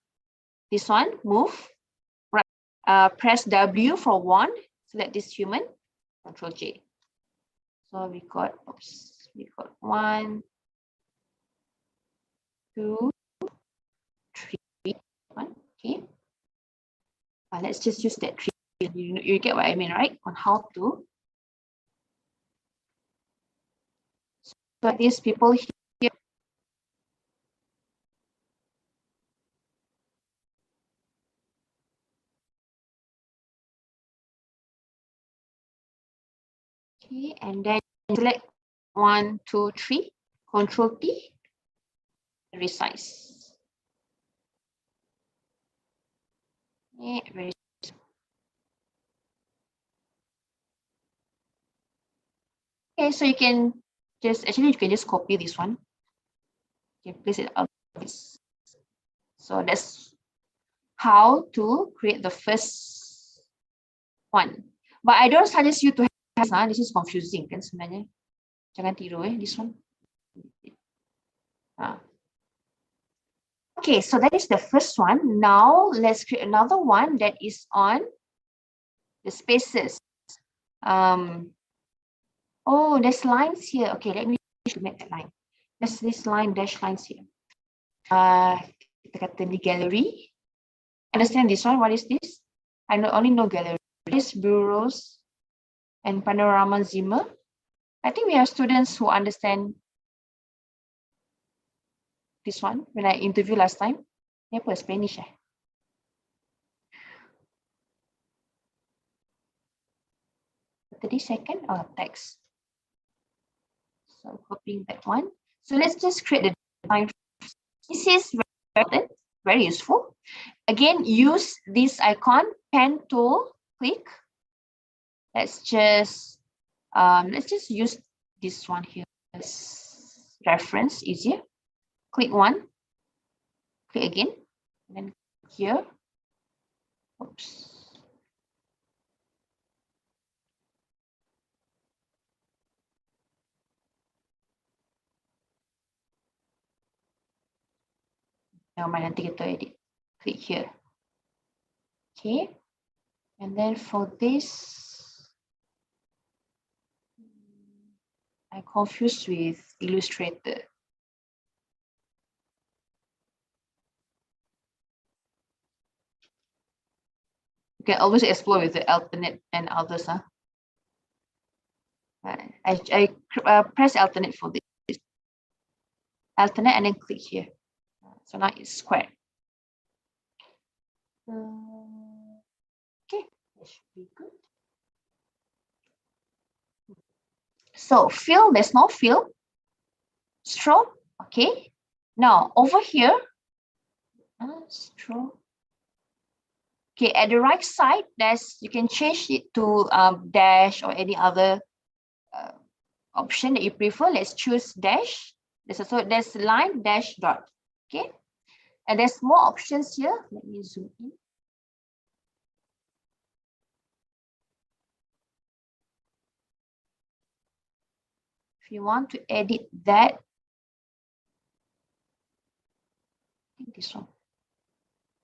this one, move. Right. Press W for one. Select this human. Control J. So we got 1, 2, 3, 1. Okay. Let's just use that 3. You get what I mean, right? On how to. So these people here. Okay, and then select 1, 2, 3. Control T. Resize. Okay, very. Okay, so you can just copy this one. You can place it out of this. So that's how to create the first one. But I don't suggest you to have this is confusing kan sebenarnya. Jangan tiru this one. Okay, so that is the first one. Now let's create another one that is on the spaces. Oh, there's lines here. Okay, let me make that line. There's this line, dash lines here. Kita kata di gallery. Understand this one? What is this? I only know galleries, bureaus, and panorama Zimmer. I think we have students who understand this one when I interviewed last time. Ni apa? Spanish eh? Second text. So I'm copying that one. So let's just create the design. This is very useful. Again, use this icon, pen tool, click. Let's just use this one here as reference, easier. Click one, click again, and then here. Oops. Never mind, nanti kita edit. Click here. Okay. And then for this, I confused with Illustrator. You can always explore with the alternate and others. Huh? I press alternate for this. Alternate and then click here. So now it's square. Okay, that should be good. So fill, there's no fill. Stroke, okay. Now over here, stroke. Okay, at the right side, you can change it to dash or any other option that you prefer. Let's choose dash. There's line dash dot. Okay, and there's more options here. Let me zoom in. If you want to edit that, I think this one,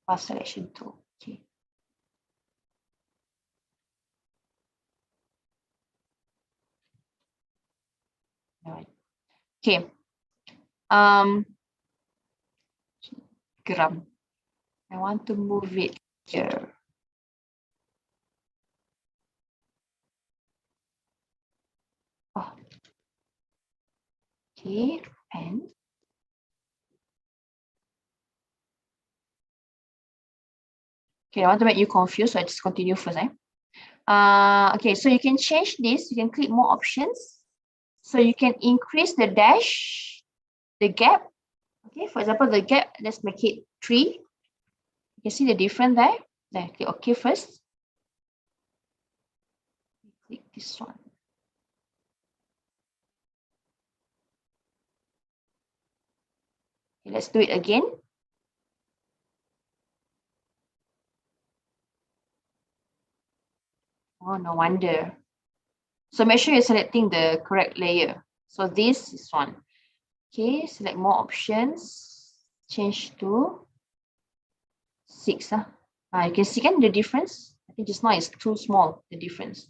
fast selection tool. Okay. All right. Okay. Gram. I want to move it here. Oh. Okay, and okay, I want to make you confused, so I just continue first. Okay, so you can change this. You can click more options. So you can increase the dash, the gap. Okay, for example, the gap, let's make it 3. You can see the difference there. Then click OK first. Click this one. Okay, let's do it again. Oh, no wonder. So make sure you're selecting the correct layer. So this is one. Okay, select more options. Change to 6. You can see the difference. I think just now it's too small, the difference.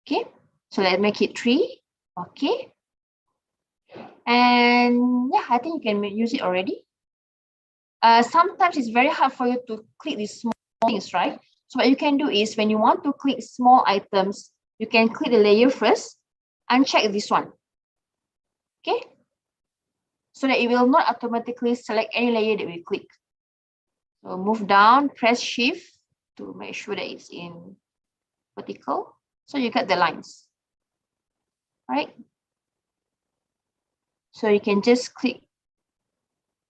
Okay, so let's make it 3. Okay. And yeah, I think you can use it already. Sometimes it's very hard for you to click these small things, right? So what you can do is when you want to click small items, you can click the layer first, uncheck this one. Okay. So that it will not automatically select any layer that we click. So move down, press shift to make sure that it's in vertical. So you get the lines. All right. So you can just click,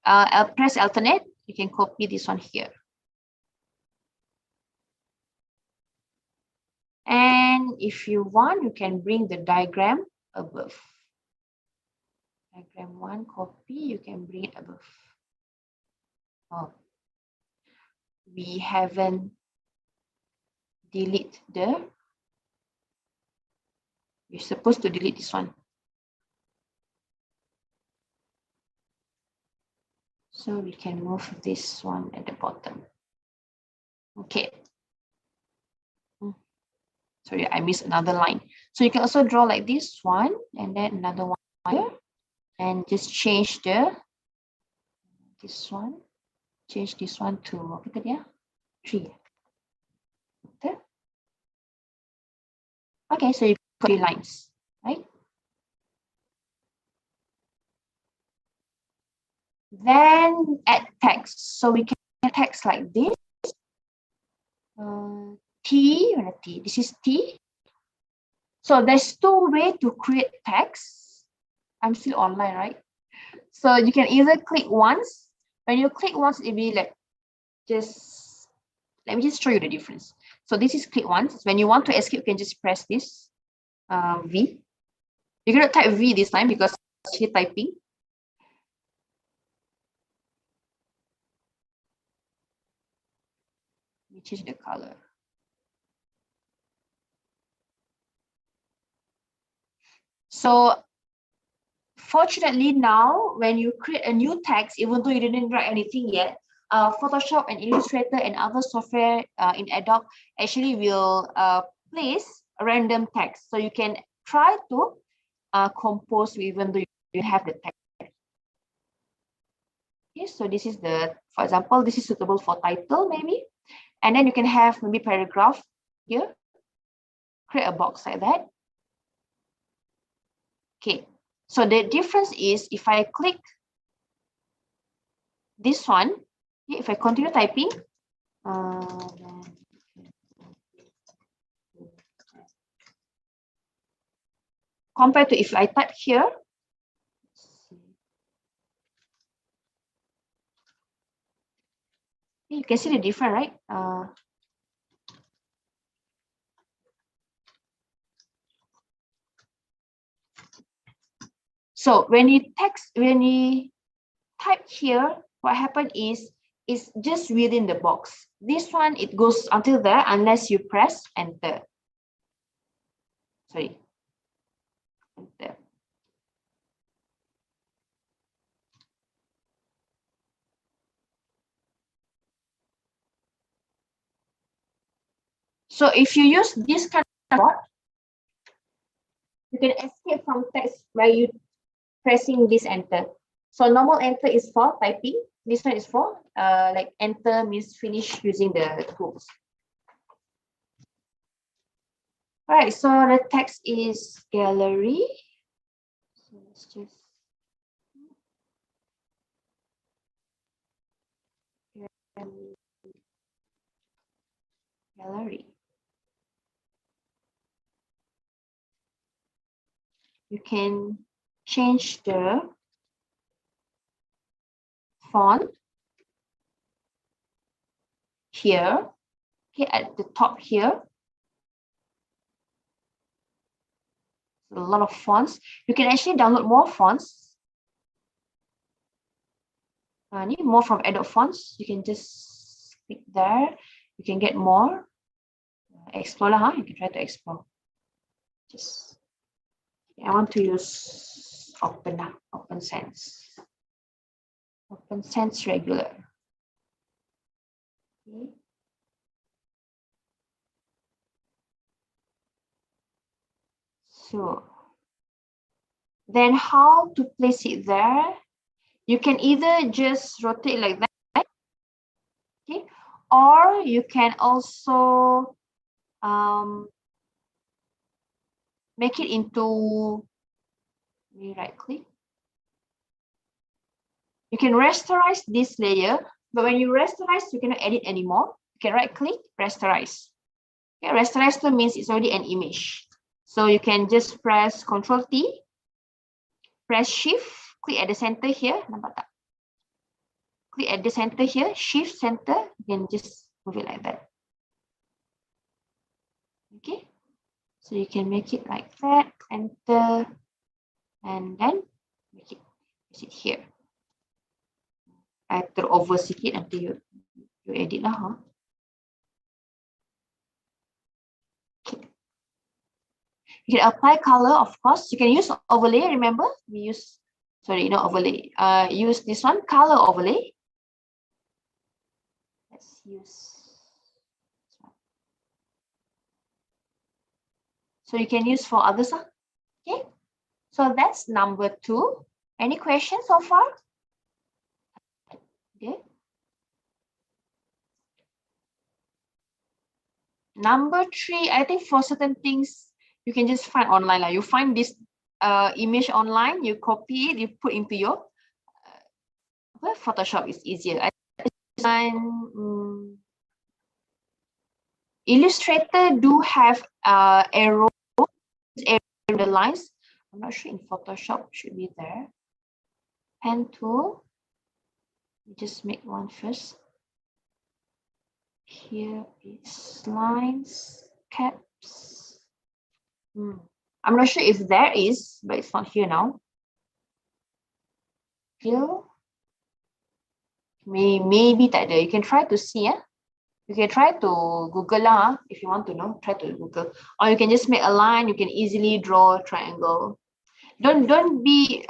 press alternate. You can copy this one here. And if you want, you can bring the diagram above. Diagram 1, copy, you can bring it above. Oh, we haven't delete the, you're supposed to delete this one. So we can move this one at the bottom. Okay. Sorry, I missed another line. So you can also draw like this one and then another one here. And just change this one. Change this one to, apa tadi ya? 3. Okay. Okay, so you got 3 lines, right? Then add text. So we can add text like this. T, this is T. So there's 2 ways to create text. I'm still online, right? So you can either click once. When you click once, it will be like just, let me just show you the difference. So this is click once. When you want to escape, you can just press this V. You're going to type V this time because she's typing. Let me change the color. So fortunately now, when you create a new text, even though you didn't write anything yet, Photoshop and Illustrator and other software in Adobe actually will place a random text. So you can try to compose even though you have the text. Okay, so this is the, for example, this is suitable for title maybe. And then you can have maybe paragraph here. Create a box like that. Okay, so the difference is if I click this one, if I continue typing, compared to if I type here, you can see the difference, right? So when you type here, what happened is it's just within the box. This one, it goes until there unless you press enter. Sorry. Enter. So if you use this kind of board, you can escape from text by you pressing this enter. So normal enter is for typing. This one is for like enter means finish using the tools. All right, so the text is gallery. So let's just gallery. You can change the font here, okay, at the top here. A lot of fonts. You can actually download more fonts. Need more from Adobe Fonts. You can just click there. You can get more. Explorer, huh? You can try to explore. Just, I want to use Open Sense. Open Sense regular. Okay. So then how to place it there? You can either just rotate like that, okay, or you can also make it into, right click. You can rasterize this layer, but when you rasterize, you cannot edit anymore. You can right click, rasterize. Okay, rasterize means it's already an image. So you can just press Ctrl T, press Shift, click at the center here. Nampak tak? Click at the center here, Shift center, you can just move it like that. Okay, so you can make it like that, enter, and then make it here. I throw over sikit until you edit lah, huh? Okay. You can apply color, of course. You can use overlay. Remember, we use, sorry, no overlay. Use this one, color overlay. Let's use this one. So you can use for others, huh? Okay. So that's number 2. Any questions so far? Okay. Number 3, I think for certain things you can just find online. Like you find this image online, you copy it, you put into your Photoshop is easier. Illustrator do have arrow the lines. I'm not sure in Photoshop should be there. Pen tool. Just make one first. Here is lines, caps. I'm not sure if there is, but it's not here now. Still, maybe tak ada. You can try to see, You can try to Google lah, if you want to know. Try to Google, or you can just make a line. You can easily draw a triangle. Don't be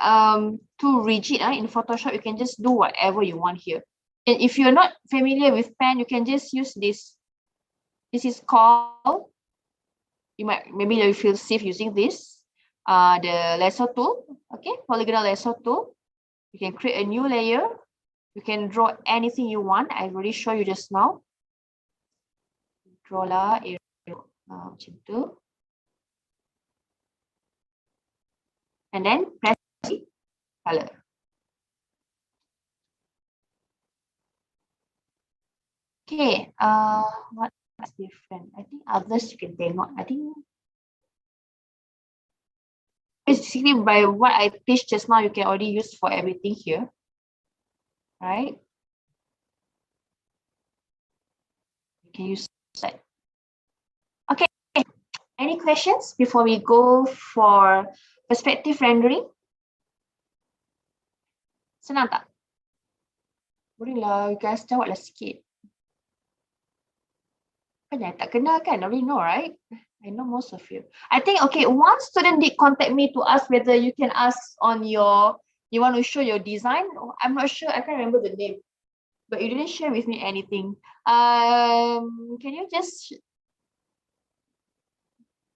too rigid. In Photoshop, you can just do whatever you want here. And if you're not familiar with pen, you can just use this. This is called, maybe you feel safe using this, the lasso tool. Okay, polygonal lasso tool. You can create a new layer. You can draw anything you want. I already showed you just now. Draw lah arrow macam tu. And then press color. Okay, what's different? I think others you can tengok. I think basically by what I teach just now, you can already use for everything here, right? You can use that. Okay, any questions before we go for perspective rendering? Senang tak? Boleh lah, you guys jawablah sikit. Kan tak kenal kan? I already know, right? I know most of you. I think, okay, one student did contact me to ask whether you can ask on your, you want to show your design. I'm not sure, I can't remember the name, but you didn't share with me anything. Can you just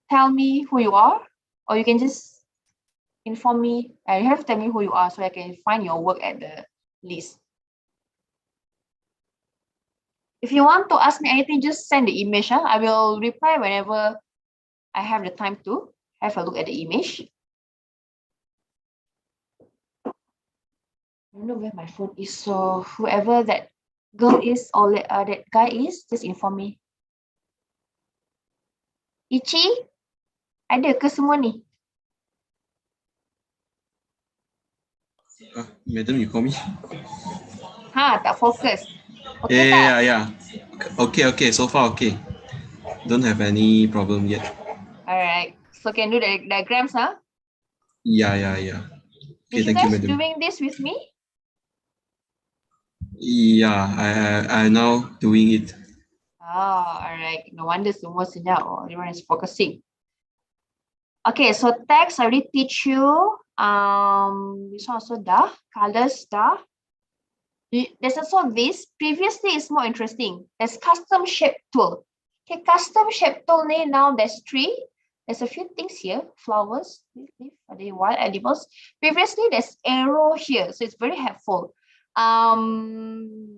tell me who you are? Or you can just inform me. You have to tell me who you are so I can find your work at the list. If you want to ask me anything, just send the image. I will reply whenever I have the time to have a look at the image. I don't know where my phone is, so whoever that girl is or that guy is, just inform me. Ichi, ada ke semua ni? Madam, you call me? Tak fokus. Okay, Yeah. Okay. So far, okay. Don't have any problem yet. Alright. So can do the diagrams, Yeah. Okay, Did you thank you, guys madam. doing this with me? Yeah, I now doing it. Alright. No wonder semua senyap. Everyone is focusing. Okay, so text I already teach you. This one also dah. Colors dah. There's also this. Previously, it's more interesting. There's custom shape tool. Okay, custom shape tool now there's 3. There's a few things here. Flowers, are they wild animals? Previously, there's arrow here, so it's very helpful.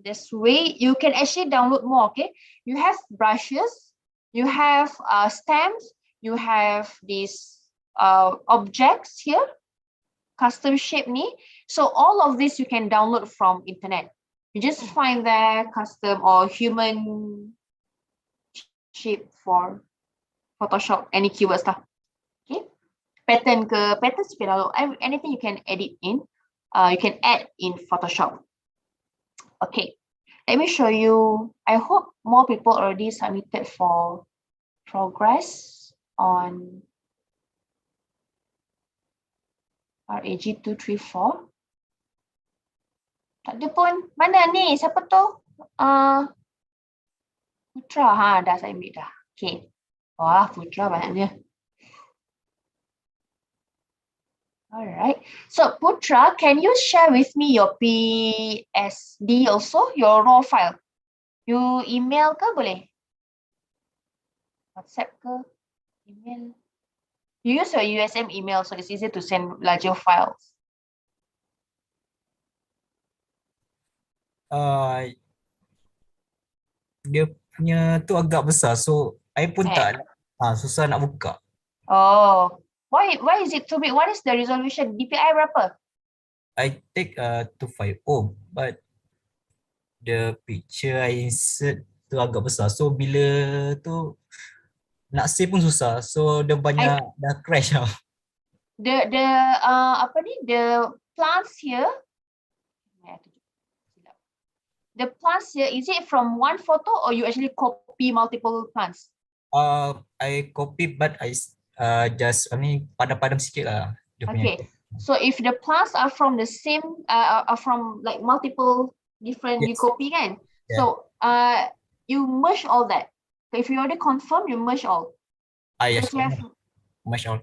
This way you can actually download more. Okay, you have brushes, you have stamps, you have these objects here, custom shape ni. So all of this you can download from internet. You just find there custom or human shape for Photoshop, any keywords lah. Okay, patterns you can download. Anything you can edit in, you can add in Photoshop. Okay, let me show you. I hope more people already submitted for progress on RAG234. Tak ada pun. Mana ni? Siapa tu? Putra. Dah saya ambil dah. Okay. Wah, Putra banyaknya. Alright. So, Putra, can you share with me your PSD also, your raw file? You email ke boleh? WhatsApp ke? Email? You use your USM email, so it's easier to send larger files. Dia punya tu agak besar, so I pun tak, susah nak buka. Oh, why is it too big? What is the resolution? DPI berapa? I take 250, but the picture I insert tu agak besar. So bila tu nak save pun susah. So dia banyak dah crash lah. The apa ni, the plants here, the plants here, is it from one photo or you actually copy multiple plants? I copy but I just padam-padam sikit lah. Dia punya. Okay, so if the plants are from the same, are from like multiple different, you Yes. copy kan? Yeah. So you merge all that. So if you already confirm, you merge all. Yes, Because you have, much all.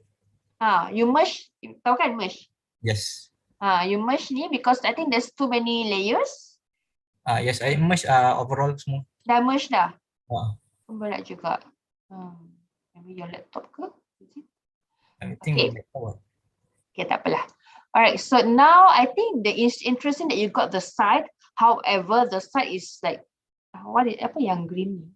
you merge, tahu kan merge? Yes. You merge ni because I think there's too many layers. Yes, I merge overall semua. Dah merge dah? Uh, Berat juga. Maybe your laptop ke? Is it? I think Okay. laptop. Okay, tak apalah. Alright, so now I think it's interesting that you got the side. However, the side is like, apa yang green ni?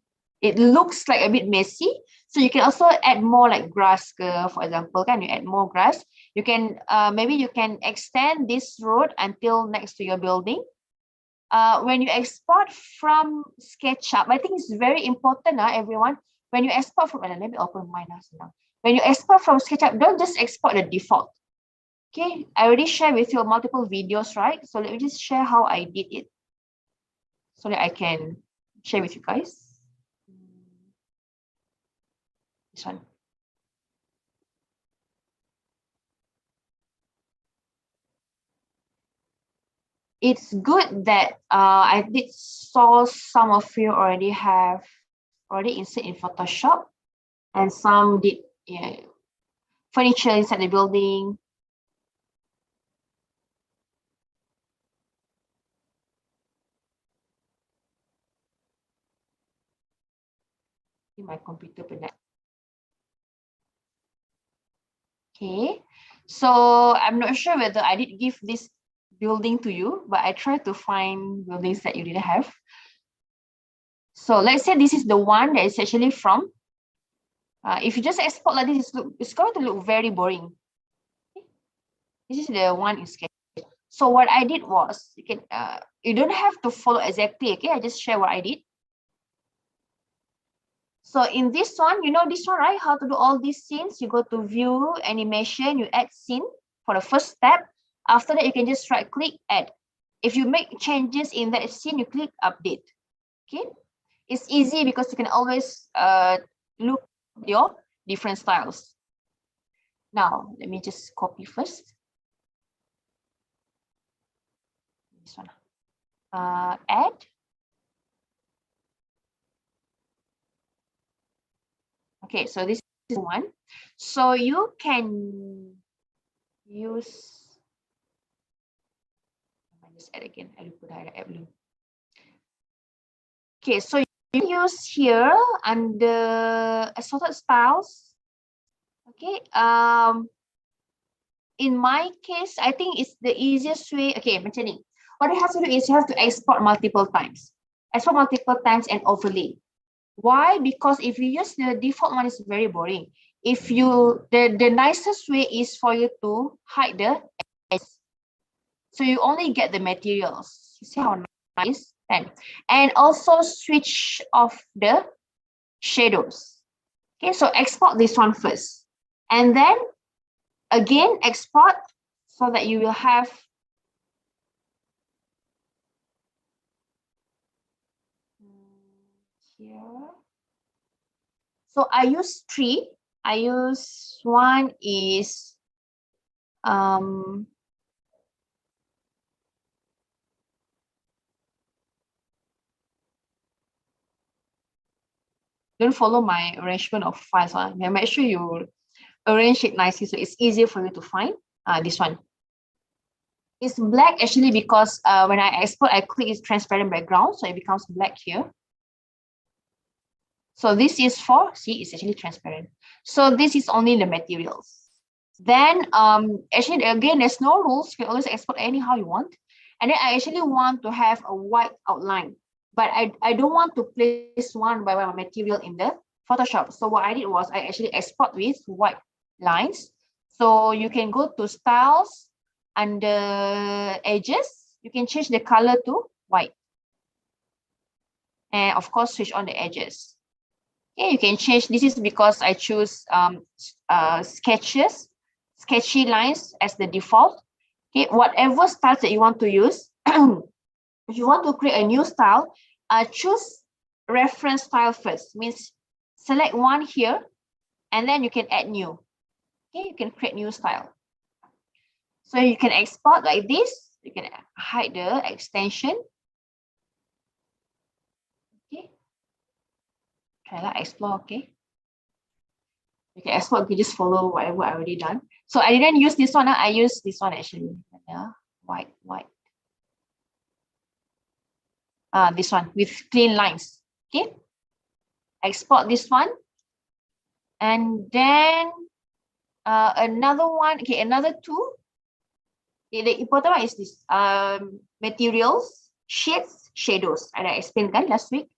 It looks like a bit messy. So you can also add more like grass ke, for example, kan? You add more grass. You can, maybe you can extend this road until next to your building. When you export from SketchUp, I think it's very important, everyone. When you export from, let me open mine now. When you export from SketchUp, don't just export the default. Okay, I already shared with you multiple videos, right? So let me just share how I did it so that I can share with you guys. This one. It's good that I saw some of you already insert in Photoshop, and some did furniture inside the building. My computer penat. Okay, so I'm not sure whether I did give this building to you, but I tried to find buildings that you didn't have. So let's say this is the one that is actually from. If you just export like this, it's going to look very boring. Okay. This is the one in Sketch. So what I did was, you don't have to follow exactly. Okay, I just share what I did. So in this one, you know this one, right? How to do all these scenes. You go to view, animation, you add scene for the first step. After that, you can just right click, add. If you make changes in that scene, you click update. Okay, it's easy because you can always look at your different styles. Now, let me just copy first. This one. Add. Okay, so this is one. So you can use, I just add again. I put add blue. Okay, so you use here under assorted styles. Okay, in my case, I think it's the easiest way. Okay, macam ni. What you have to do is you have to export multiple times. Export multiple times and overlay. Why? Because if you use the default one, it's very boring. If you, the nicest way is for you to hide the S. So you only get the materials. You see how nice? And also switch off the shadows. Okay, so export this one first. And then again, export so that you will have here. So I use three. I use one is don't follow my arrangement of files. Make sure you arrange it nicely so it's easier for you to find. This one. It's black actually because when I export, I click its transparent background, so it becomes black here. So this is for, see, it's actually transparent. So this is only the materials. Then actually again, there's no rules. You can always export anyhow you want. And then I actually want to have a white outline, but I don't want to place one by one material in the Photoshop. So what I did was I actually export with white lines. So you can go to styles, under edges, you can change the color to white. And of course, switch on the edges. Okay, you can change. This is because I choose sketchy lines as the default. Okay, whatever styles that you want to use. If you want to create a new style, choose reference style first. Means select one here, and then you can add new. Okay, you can create new style. So you can export like this. You can hide the extension. Okay. Try that explore. Okay. You can export. You can just follow whatever I already done. So I didn't use this one. I used this one actually. Yeah, white. This one with clean lines. Okay. Export this one, and then another one. Okay, another two. Okay, the important one is this. Materials, shades, shadows. I explained that last week.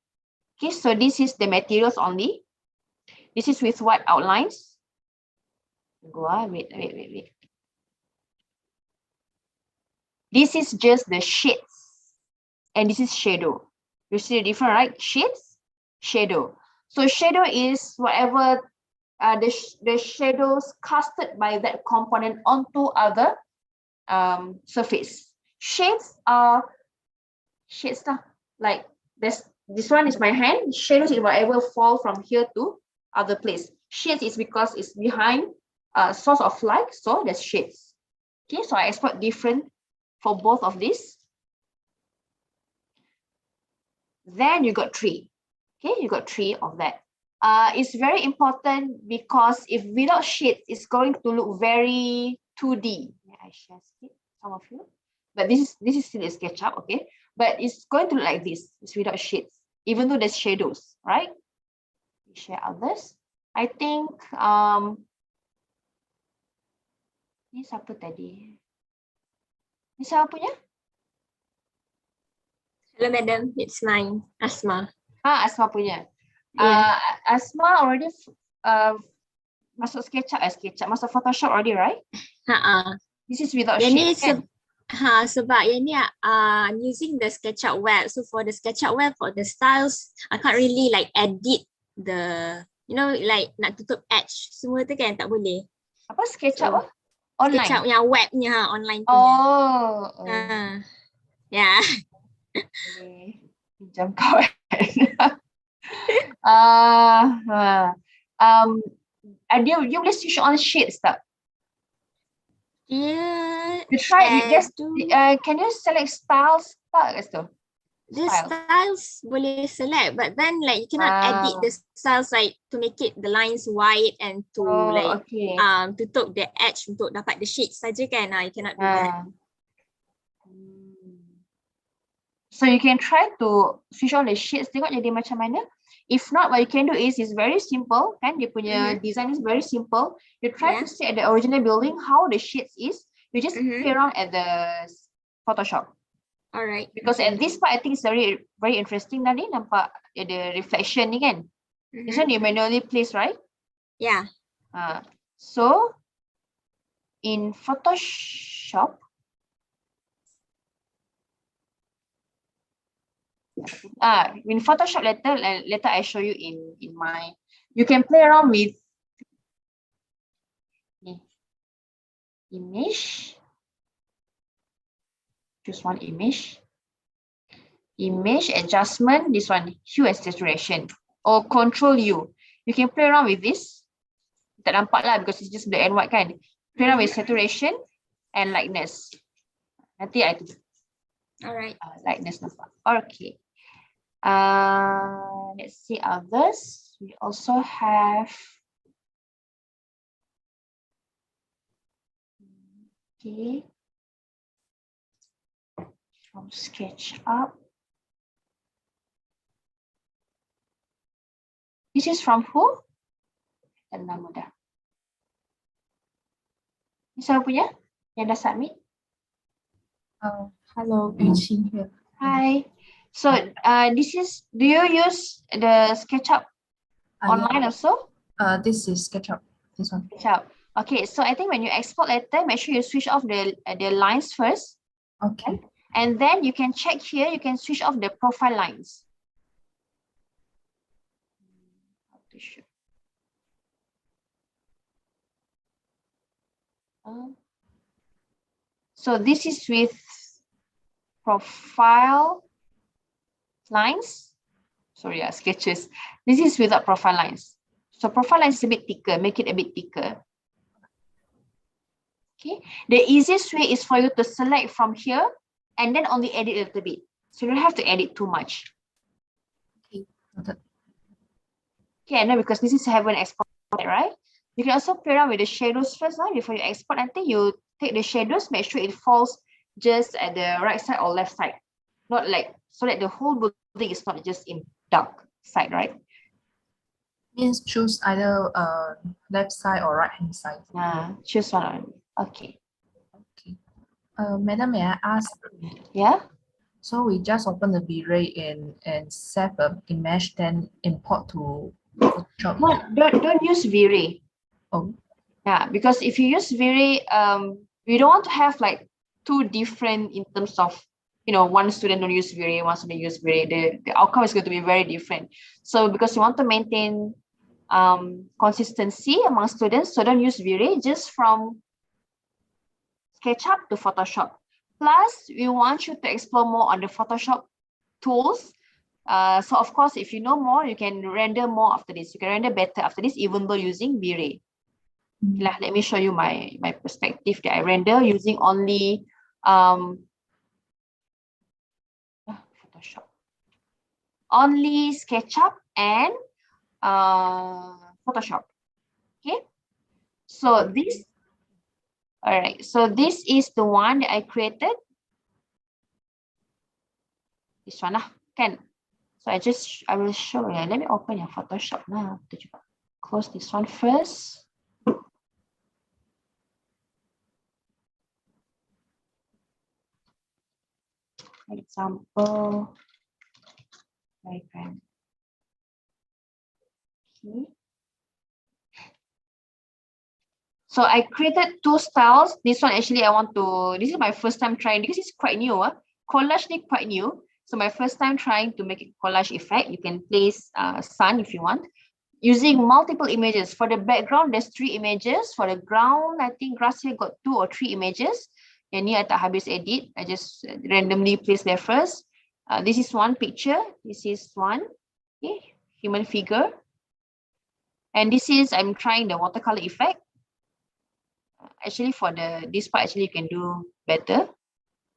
Okay, so this is the materials only. This is with what outlines? Go on, wait. This is just the shades, and this is shadow. You see the difference, right? Shades, shadow. So shadow is whatever the shadows casted by that component onto other surface. Shades are shades like this one is my hand. Shadows is whatever fall from here to other place. Shades is because it's behind source of light, so there's shades. Okay, so I export different for both of these. Then you got three. Okay, you got three of that. It's very important because if without shades, it's going to look very 2D. May I share some of you? But this is still a SketchUp, okay? But it's going to look like this. It's without shades, even though there's shadows, right? We share others. I think ini siapa tadi? Ini siapa punya? Hello, madam. It's mine, Asma. Asma punya. Yeah. Asma already masuk SketchUp, masuk Photoshop already, right? This is without Yang ni shades, kan? sebab yang ni I'm using the SketchUp web. So for the SketchUp web, for the styles, I can't really like edit the, you know, like nak tutup edge semua tu kan tak boleh. Apa SketchUp? So, Online. SketchUp yang webnya online punya. Oh. Yeah. Okay. Pinjam kawan. Dia boleh switch on shades tak? Yeah. You try just can you select styles tak kat situ? The styles boleh select, but then like you cannot edit the styles like to make it the lines white and to tutup the edge untuk dapat the shades saja kan. You cannot do that. So you can try to switch on the shades, tengok jadi macam mana. If not, what you can do is it's very simple kan, dia punya design is very simple. You try to see at the original building how the shades is. You just play around at the Photoshop. Alright. Because at this part, I think it's very very interesting tadi, nampak ada reflection ni kan. This one you manually place, right? Yeah. So in Photoshop, in Photoshop later I show you in my, you can play around with image. Choose one image adjustment, this one hue and saturation, or control U. You can play around with this. Tak nampak lah because it's just black and white kan. Play around with saturation and lightness. Nanti I do. Alright. Lightness nampak. Okay. Let's see others. We also have from SketchUp. This is from who? Nama dah. Ini siapa punya? Yang dah submit? Hello, Yuqing here. Hi. So this is, do you use the SketchUp online also? This is SketchUp. This one. SketchUp. Okay, so I think when you export later, make sure you switch off the lines first. Okay. And then you can check here, you can switch off the profile lines. So this is with profile lines. Sorry, sketches. This is without profile lines. So profile lines is a bit thicker, make it a bit thicker. Okay, the easiest way is for you to select from here and then only edit a little bit. So you don't have to edit too much. Okay, and then because this is haven't exported, right? You can also play around with the shadows first, right? Before you export. I think you take the shadows, make sure it falls just at the right side or left side. Not like, so that the whole building is not just in dark side, right? Means choose either left side or right hand side. Choose one. Okay. Okay. Madam, may I ask? Yeah. So we just open the V-Ray and save an image, then import to Photoshop. No, don't use V-Ray. Oh. Yeah, because if you use V-Ray, we don't want to have like two different in terms of, one student don't use V-Ray, one student use V-Ray. The outcome is going to be very different. So because you want to maintain consistency among students, so don't use V-Ray, just from SketchUp to Photoshop. Plus, we want you to explore more on the Photoshop tools. So of course, if you know more, you can render more after this. You can render better after this, even though using V-Ray. Let me show you my perspective that I render using only Photoshop, only SketchUp and Photoshop. Okay, so this, all right, so this is the one that I created. This one can. So I will show you. Let me open your Photoshop now. Close this one first. Example diagram. Okay. So I created two styles. This one actually this is my first time trying because it's quite new. Collage is quite new. So my first time trying to make a collage effect. You can place sun if you want. Using multiple images. For the background, there's 3 images. For the ground, I think grass here got 2 or 3 images. Yang ni I tak habis edit. I just randomly place there first. This is one picture. This is one. Okay, human figure. And this is, I'm trying the watercolor effect. Actually, for this part, actually, you can do better.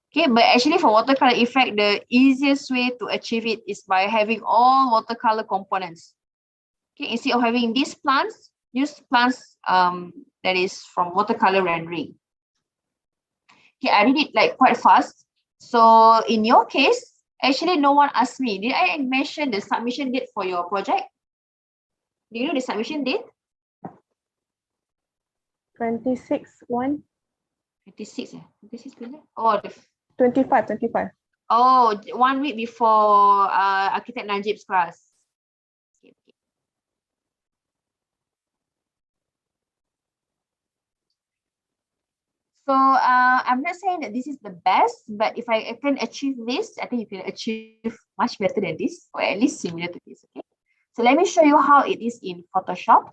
Okay, but actually for watercolor effect, the easiest way to achieve it is by having all watercolor components. Okay, instead of having these plants, use plants that is from watercolor rendering. Okay, I did it like quite fast. So in your case, actually no one asked me. Did I mention the submission date for your project? Do you know the submission date? 26/1. 26. 26. Oh, 25. Oh, 1 week before Architect Najib's class. Okay. So I'm not saying that this is the best, but if I can achieve this, I think you can achieve much better than this, or at least similar to this. Okay. So let me show you how it is in Photoshop.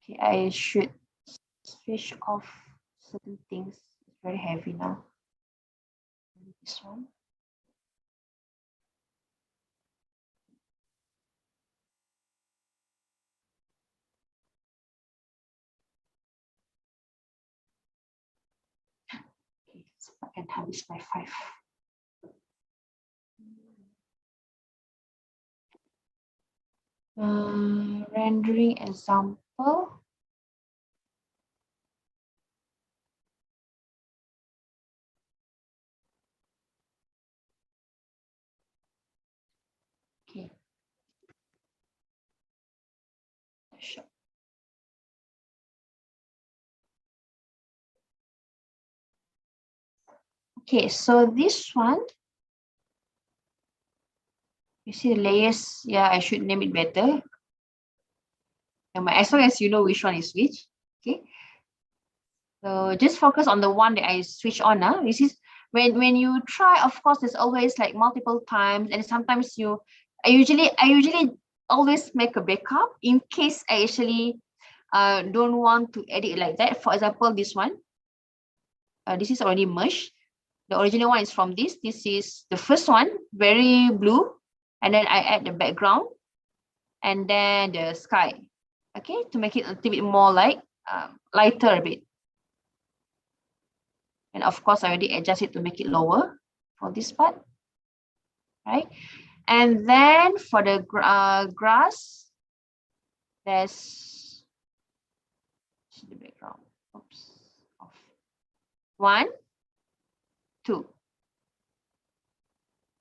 Okay, I should switch off certain things. It's very heavy now. This one. Okay, so I can have this by 5. Rendering example. Okay. Sure. Okay, so this one, You see the layers, yeah, I should name it better. As long as you know which one is which, okay. So just focus on the one that I switch on now. This is when you try, of course, there's always like multiple times, and sometimes I usually always make a backup in case I actually don't want to edit like that. For example, this one, this is already merged. The original one is from this. This is the first one, very blue, and then I add the background, and then the sky. Okay, to make it a little bit more like lighter a bit. And of course, I already adjust it to make it lower for this part, right? And then for the grass, there's the background. Oops, off. 1, 2.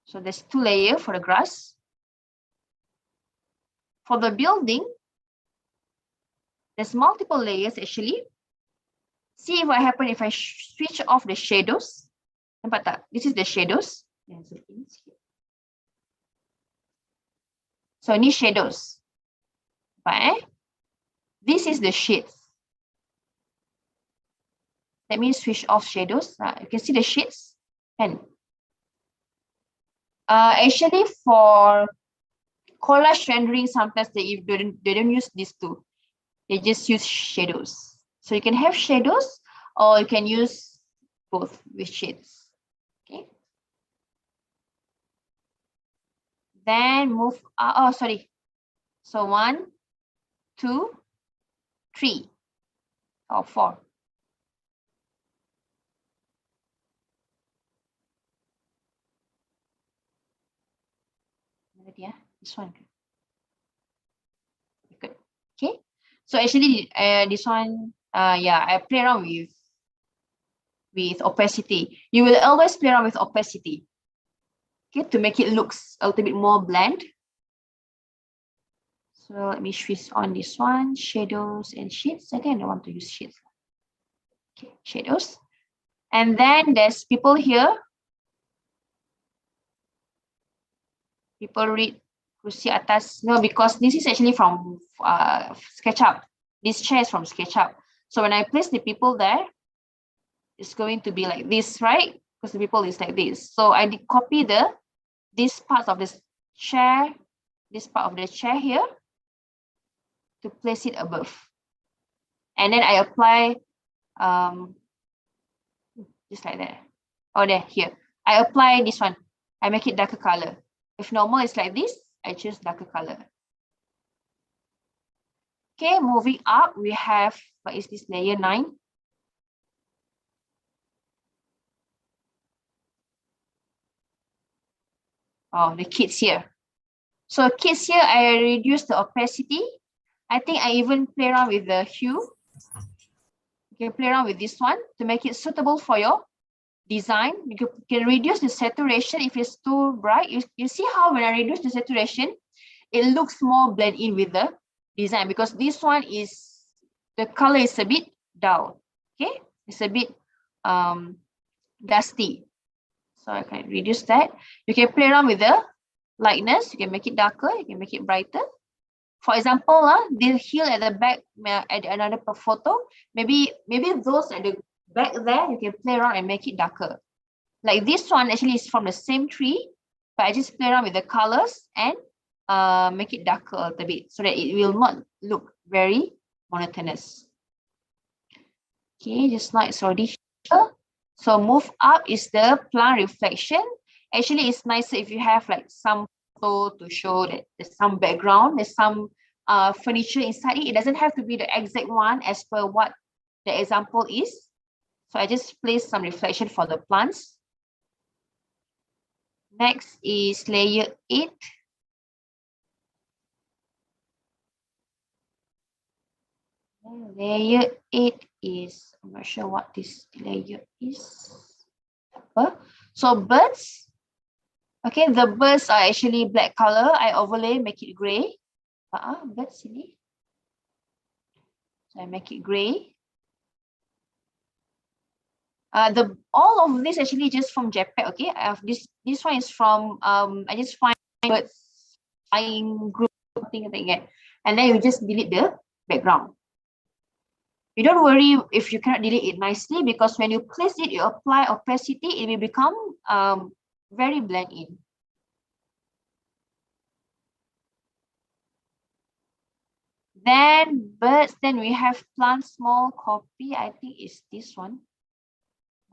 So there's 2 layers for the grass. For the building, there's multiple layers actually. See what happens if I switch off the shadows. Nampak tak? This is the shadows. So ini shadows. This is the shades. Let me switch off shadows. You can see the shades. And actually for collage rendering, sometimes they don't use these two. They just use shadows. So you can have shadows or you can use both with shades. Okay. Then move, sorry. So 1, 2, 3, or 4. Yeah, this one. Good. Okay. So actually, this one, yeah, I play around with opacity. You will always play around with opacity, okay, to make it looks a little bit more blend. So let me switch on this one, shadows and shades. I think I don't want to use shades. Okay, shadows. And then there's people here. People read kursi atas. No, because this is actually from SketchUp. This chair is from SketchUp. So when I place the people there, it's going to be like this, right? Because the people is like this. So I did copy this part of this chair, this part of the chair here, to place it above. And then I apply just like that. Or there, here. I apply this one. I make it darker color. If normal is like this, I choose darker color. Okay, moving up, we have, what is this, layer 9? Oh, the kids here. So kids here, I reduce the opacity. I think I even play around with the hue. You can play around with this one to make it suitable for your design. You can reduce the saturation if it's too bright. You see how when I reduce the saturation, it looks more blend in with the design, because this one is, the color is a bit dull. Okay, it's a bit dusty. So I can reduce that. You can play around with the lightness. You can make it darker. You can make it brighter. For example, the hill at the back, at another photo, maybe those at the back there, you can play around and make it darker. Like this one actually is from the same tree, but I just play around with the colors and make it darker a little bit so that it will not look very monotonous. Okay, just like it's already here. So move up is the plant reflection. Actually, it's nicer if you have like some photo to show that there's some background, there's some furniture inside it. It doesn't have to be the exact one as per what the example is. So I just place some reflection for the plants. Next is layer 8. Layer 8 is, I'm not sure what this layer is. So birds. Okay, the birds are actually black color. I overlay, make it gray. Birds ini. So I make it gray. All of this actually just from JPEG. Okay, this one is from I just find birds flying group thing like that. And then you just delete the background. You don't worry if you cannot delete it nicely, because when you place it, you apply opacity, it will become very blend in. Then birds, then we have plant small copy. I think it's this one.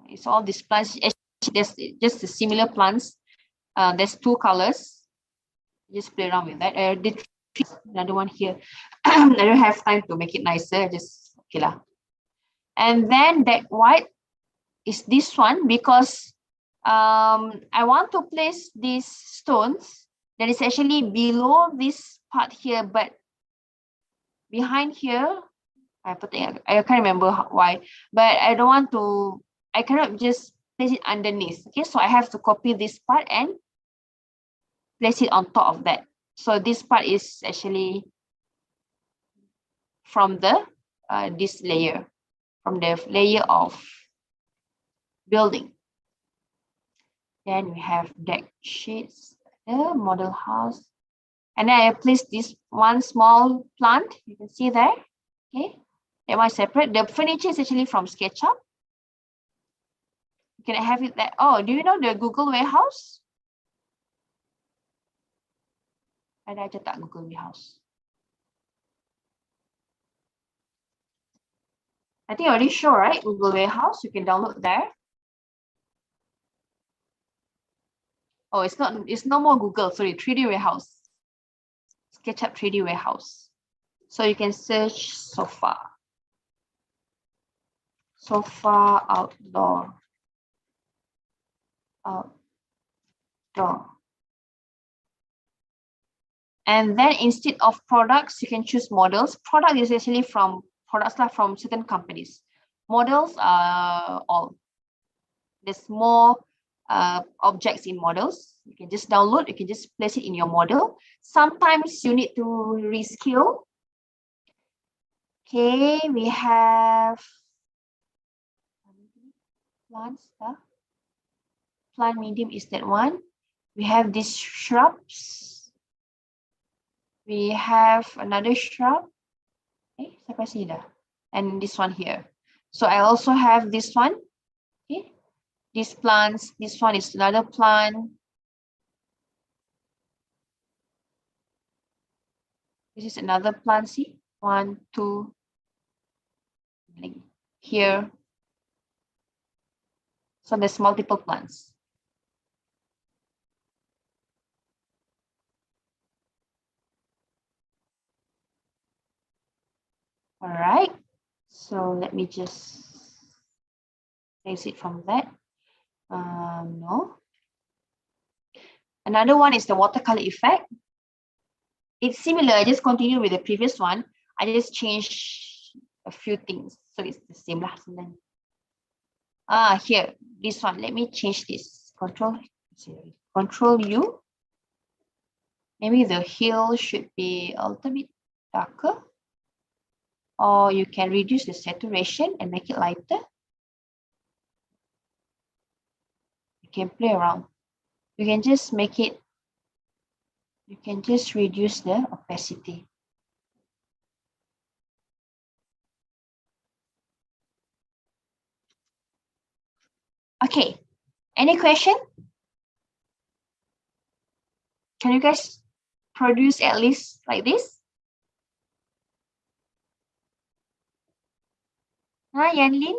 It's all these plants. Actually, there's just the similar plants. There's two colors. Just play around with that. Another one here. I don't have time to make it nicer. Just okay lah. And then that white is this one, because I want to place these stones that is actually below this part here, but behind here, I can't remember why, but I don't want to, I cannot just place it underneath. Okay, so I have to copy this part and place it on top of that. So this part is actually from the this layer, from the layer of building. Then we have deck sheets, the model house, and then I place this one small plant. You can see there. Okay, that one separate. The furniture is actually from SketchUp. You can have it there. Oh, do you know the Google Warehouse? Ada aja tak Google Warehouse? I think I already show, right? Google Warehouse, you can download there. Oh, it's no more Google, sorry, 3D Warehouse. SketchUp 3D Warehouse. So you can search sofa. Sofa outdoor. Outdoor. And then instead of products, you can choose models. Product is actually from products like from certain companies. Models are all. There's more objects in models. You can just download, you can just place it in your model. Sometimes you need to rescale. Okay, we have plants. Plant medium is that one. We have these shrubs. We have another shrub. Okay, sampai sini dah. And this one here. So I also have this one. Okay, these plants. This one is another plant. This is another plant. See, 1, 2. Here. So there's multiple plants. All right, so let me just place it from that. No. Another one is the watercolor effect. It's similar, I just continue with the previous one. I just change a few things, so it's the same lah. Here, this one, let me change this. Control U. Maybe the heel should be a little bit darker. Or you can reduce the saturation and make it lighter. You can play around. You can just make it, you can just reduce the opacity. Okay, any question? Can you guys produce at least like this? Hi, Yanlin.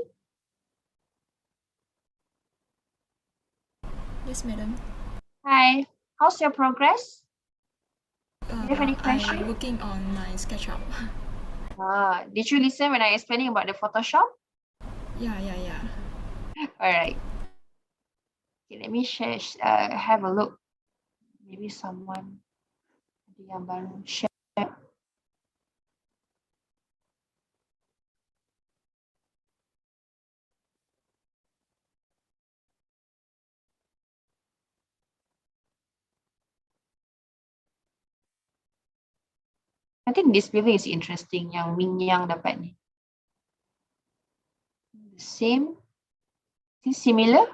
Yes, madam. Hi, how's your progress? Do you have any question? I'm working on my SketchUp. Did you listen when I explaining about the Photoshop? Yeah. All right. Okay, let me share. Have a look. Maybe someone yang baru share. I think this building is interesting. Yang Minyang dapat ni. The same. Is it similar?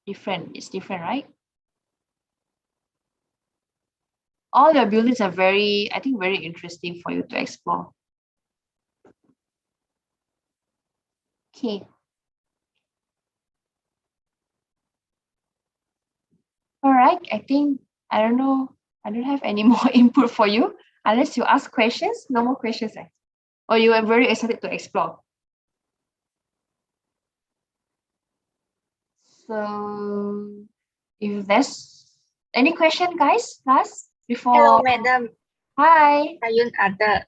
Different. It's different, right? all your buildings are very, I think, very interesting for you to explore. Okay. All right, I think, I don't know, I don't have any more input for you unless you ask questions. No more questions, or you are very excited to explore. So if there's any question, guys, last before. Hello, madam. Hi. Ayun ada.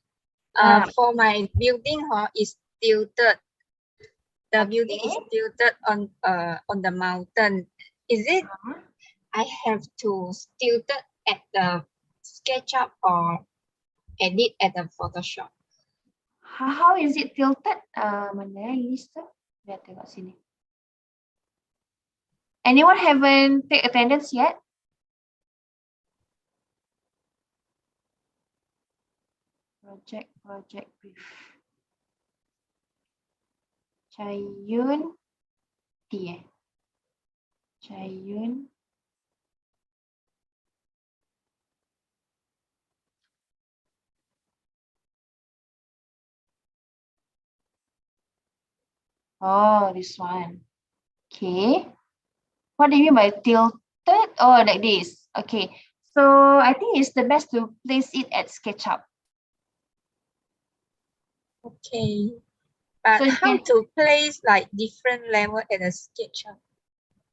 For my building, is tilted. The building is tilted on the mountain. Is it? I have to tilt it at the SketchUp or edit at the Photoshop. How is it tilted? Mana list tu? Lihat tengok sini. Anyone haven't take attendance yet? Project brief. Chayun T. Chayun. Oh, this one. Okay. What do you mean by tilted? Oh, like this. Okay. So I think it's the best to place it at SketchUp. Okay. But So how to place like different level at a SketchUp?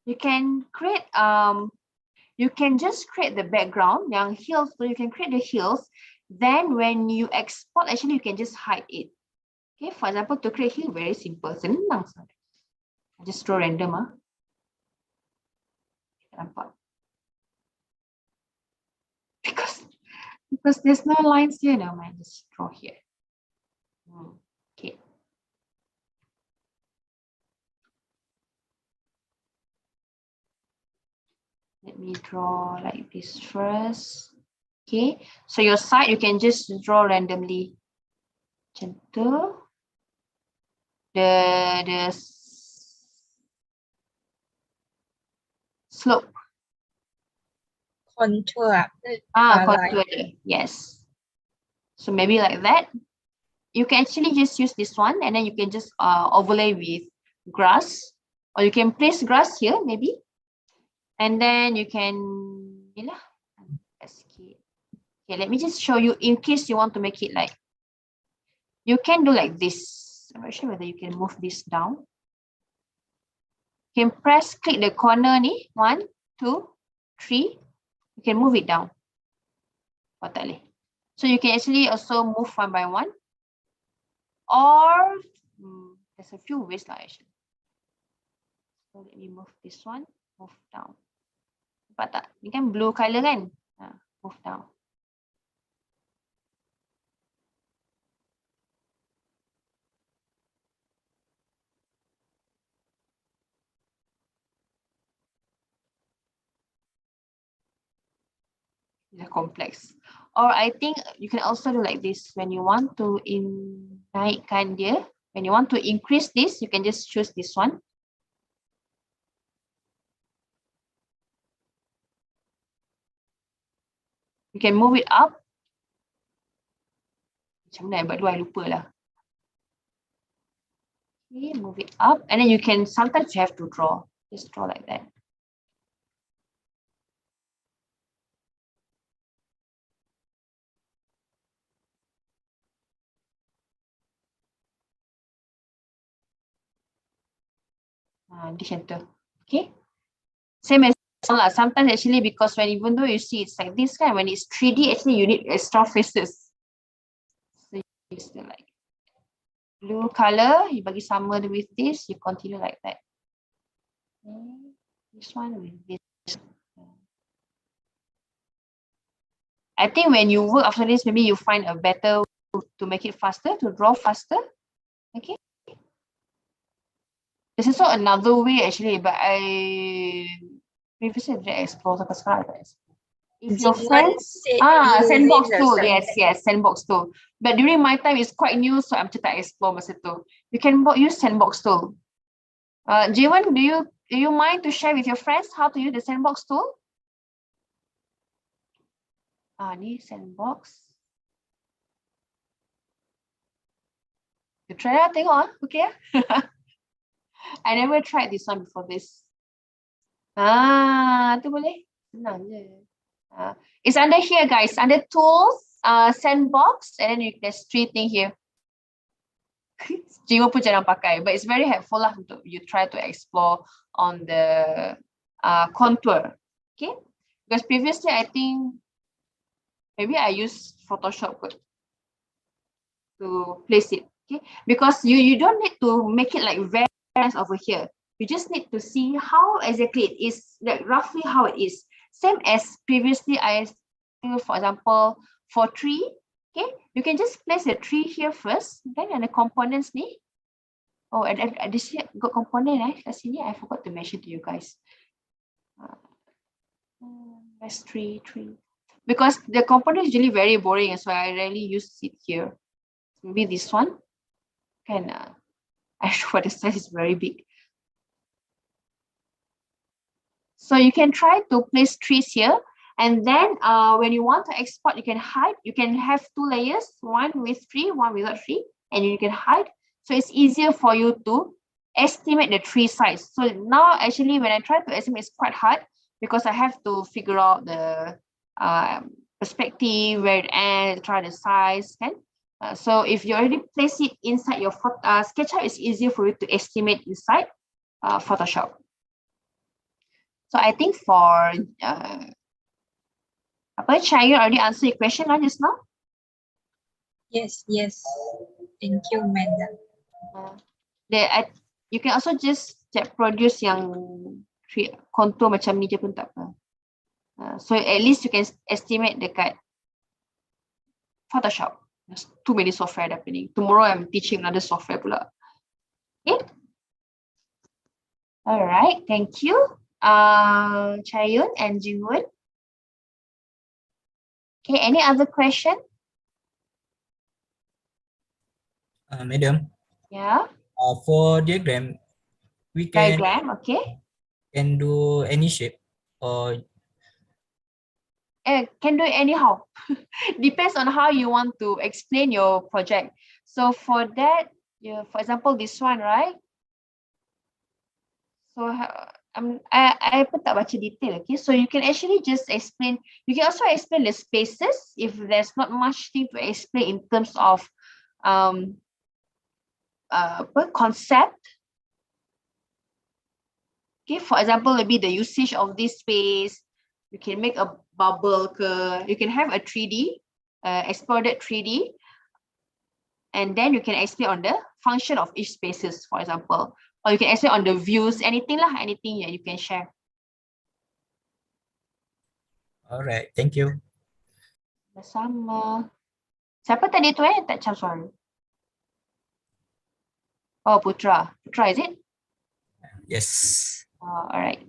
You can create you can just create the background, yang hills, so you can create the hills. Then when you export, actually you can just hide it. Okay, for example, to create hill, very simple. Senang saja. Just draw random. Nampak? Because there's no lines here now, I just draw here. Okay. Let me draw like this first. Okay, so your side you can just draw randomly. Macam tu. The slope. Contour. Contour. Yes. So maybe like that. You can actually just use this one, and then you can just overlay with grass, or you can place grass here maybe, and then you can, escape. Okay, let me just show you in case you want to make it like, you can do like this. I'm not sure whether you can move this down. You can click the corner ni, 1, 2, 3. You can move it down. So you can actually also move one by one. Or there's a few ways actually. So let me move this one, move down. Nampak tak? Ni kan blue color kan? Move down. Complex. Or I think you can also do like this. When you want to naikkan dia, when you want to increase this, you can just choose this one. You can move it up. Macam mana buat dua, I lupa lah. Okay, move it up, and then you can, sometimes you have to draw. Just draw like that. Di center. Okay. Same as sometimes actually, because even though you see it's like this kind, when it's 3D, actually you need extra faces. So you still like blue color, you bagi sama with this, you continue like that. Okay. This one with this. I think when you work after this, maybe you find a better way to make it faster, to draw faster. Okay. There's also another way actually, but I previously didn't explore sampai sekarang. If your friends, Sandbox Tool, yes, Sandbox Tool. But during my time, it's quite new, so I'm just explore masa tu. You can use Sandbox Tool. Jiwan, do you mind to share with your friends how to use the Sandbox Tool? Ni Sandbox. You try lah, tengok okay. I never tried this one before this. Tu boleh. Senang je. It's under here, guys. Under tools, Sandbox, and then there's 3 things here. Jiwa pun jangan pakai, but it's very helpful lah untuk you try to explore on the contour. Okay, because previously I think maybe I use Photoshop to place it. Okay, because you don't need to make it like very nice over here. You just need to see how exactly it is, like roughly how it is. Same as previously I do, for example, for tree. Okay, you can just place the tree here first, then and the components ni. Oh, this here got component kat sini. I forgot to mention to you guys. That's tree. Because the component is usually very boring, so I rarely use it here. Maybe this one. Can I show the size is very big. So you can try to place trees here, and then when you want to export, you can hide. You can have 2 layers, one with tree, one without tree, and you can hide. So it's easier for you to estimate the tree size. So now actually when I try to estimate, it's quite hard because I have to figure out the perspective, where it ends, try the size. Okay? So if you already place it inside your SketchUp, it's easier for you to estimate inside Photoshop. So I think for Chaya already answered your question just now. Yes. Thank you, madam. You can also just produce yang contour macam ni je pun tak apa. So at least you can estimate dekat Photoshop. There's too many software happening. Tomorrow I'm teaching another software pula. Okay. All right. Thank you, Chayun and Jingwoon. Okay. Any other question? Madam. Yeah. For diagram, we can can do any shape or can do it anyhow. Depends on how you want to explain your project. So for that, for example, this one, right? So I pun tak baca detail, okay? So you can actually just explain. You can also explain the spaces if there's not much thing to explain in terms of concept. Okay, for example, maybe the usage of this space. You can make a bubble. You can have a 3D, exploded 3D. And then you can explain on the function of each spaces, for example. Or you can explain on the views, anything that you can share. All right, thank you. Sama. Siapa tadi tu tak macam suara? Oh, Putra. Putra, is it? Yes. All right.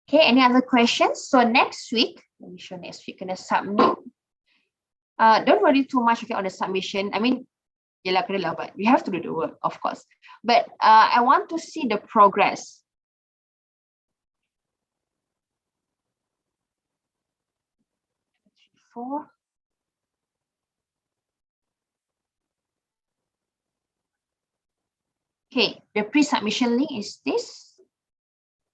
Okay, any other questions? So next week, let me show next week, gonna submit. Don't worry too much on the submission. I mean, but we have to do the work, of course. But I want to see the progress. Okay, the pre-submission link is this.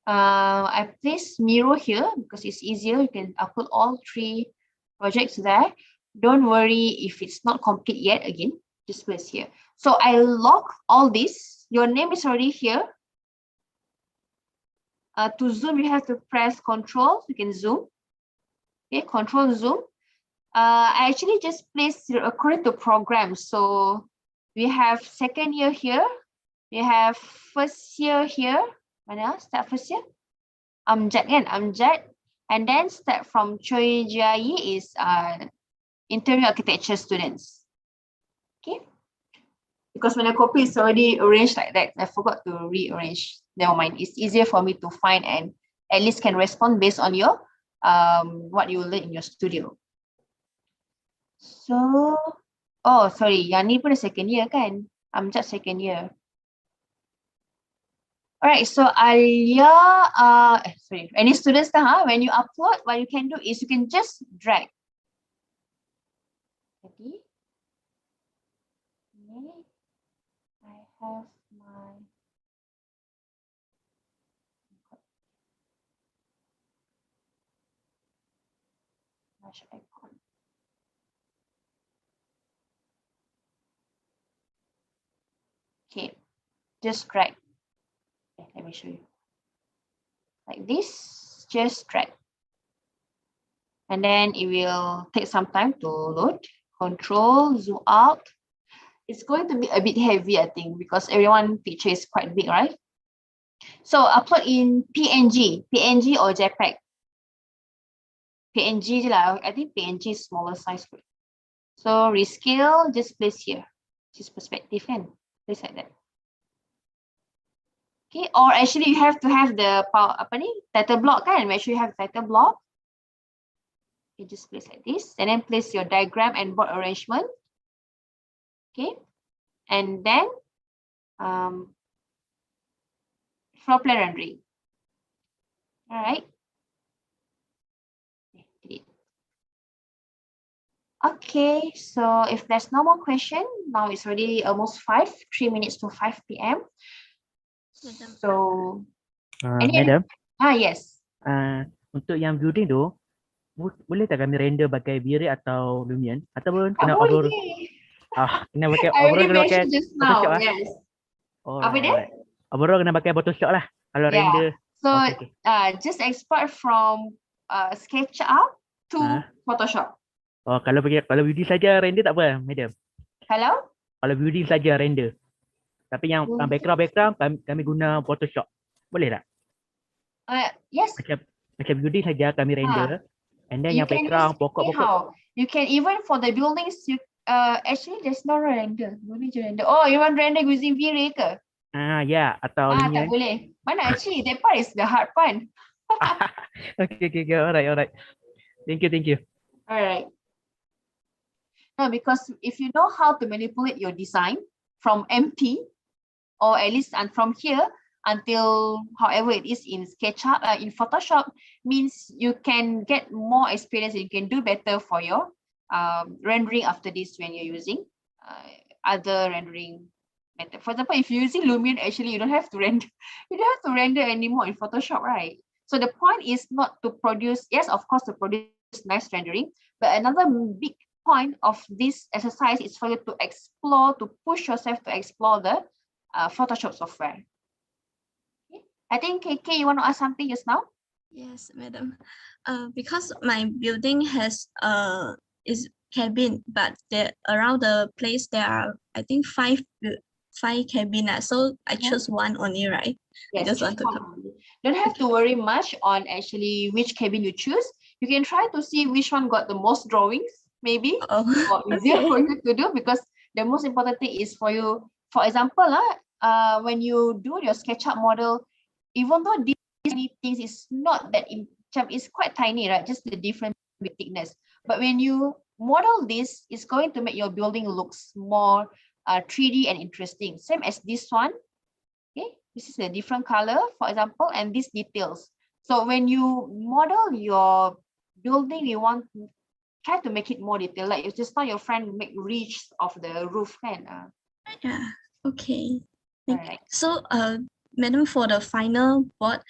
I place Miro here because it's easier. You can upload all 3 projects there. Don't worry if it's not complete yet. Again, just place here. So I lock all this. Your name is already here. To zoom, you have to press Control. You can zoom. Okay, Control zoom. I actually just placed according to program. So we have second year here. We have first year here. Mana? Start first year. Amjad kan? Amjad. And then start from Choi Jiayi is interior architecture students. Okay. Because when I copy, it's already arranged like that. I forgot to rearrange. Never mind. It's easier for me to find and at least can respond based on your what you learn in your studio. So, oh sorry, yang ni pun second year kan? Amjad second year. All right, so Alia, sorry, any students now, when you upload, what you can do is you can just drag. Okay. I have my flash icon. Okay, just drag. Okay, let me show you. Like this, just drag. And then it will take some time to load. Control, zoom out. It's going to be a bit heavy, I think, because everyone picture is quite big, right? So upload in PNG or JPEG. PNG je lah. I think PNG is smaller size. So rescale, just place here. Just perspective kan. Place like that. Okay, or actually you have to have the title block kan. Make sure you have title block. Okay, just place like this. And then place your diagram and board arrangement. Okay. And then floor plan rendering. All right. Okay, so if there's no more question, now it's already almost 3 minutes to 5 p.m. So, Madam, yes. Untuk yang building tu, boleh tak kami render pakai V-Ray atau Lumion? Ataupun kena boleh. kena pakai I already mentioned just now, Photoshop yes. Apa dia? Overall kena pakai Photoshop lah. Kalau render. So, okay. Just export from SketchUp to Photoshop. Kalau building saja render tak apa, Madam. Hello? Kalau building saja render. Tapi yang background kami guna Photoshop. Boleh tak? Yes. Macam building saja kami render. And then yang background pokok-pokok. You can even for the buildings, you actually there's no render. Boleh je render. Oh, you want render using V-Ray ke? Ya, atau tak boleh. Mana actually that part is the hard part. Okay. Alright. Thank you. Alright. No, because if you know how to manipulate your design from empty, or at least and from here until however it is in SketchUp, in Photoshop, means you can get more experience and you can do better for your rendering after this when you're using other rendering method. For example, if you're using Lumion, actually you don't have to render. You don't have to render anymore in Photoshop, right? So the point is not to produce, yes, of course, to produce nice rendering, but another big point of this exercise is for you to explore, to push yourself to explore the Photoshop software. Okay. I think KK, you want to ask something just now? Yes, madam. Because my building has is cabin, but around the place there are I think five cabinets. So I choose one only, right? Yes, I just want to don't have to worry much on actually which cabin you choose. You can try to see which one got the most drawings, maybe, or easier for you to do, because the most important thing is for you. For example, when you do your SketchUp model, even though these many things is not that it's quite tiny, right? Just the different thickness. But when you model this, it's going to make your building looks more 3D and interesting. Same as this one. Okay, this is a different color, for example, and these details. So when you model your building, you want to try to make it more detailed. Like just now your friend make ridge of the roof, kan? Yeah. Okay. Right. So, madam, for the final board,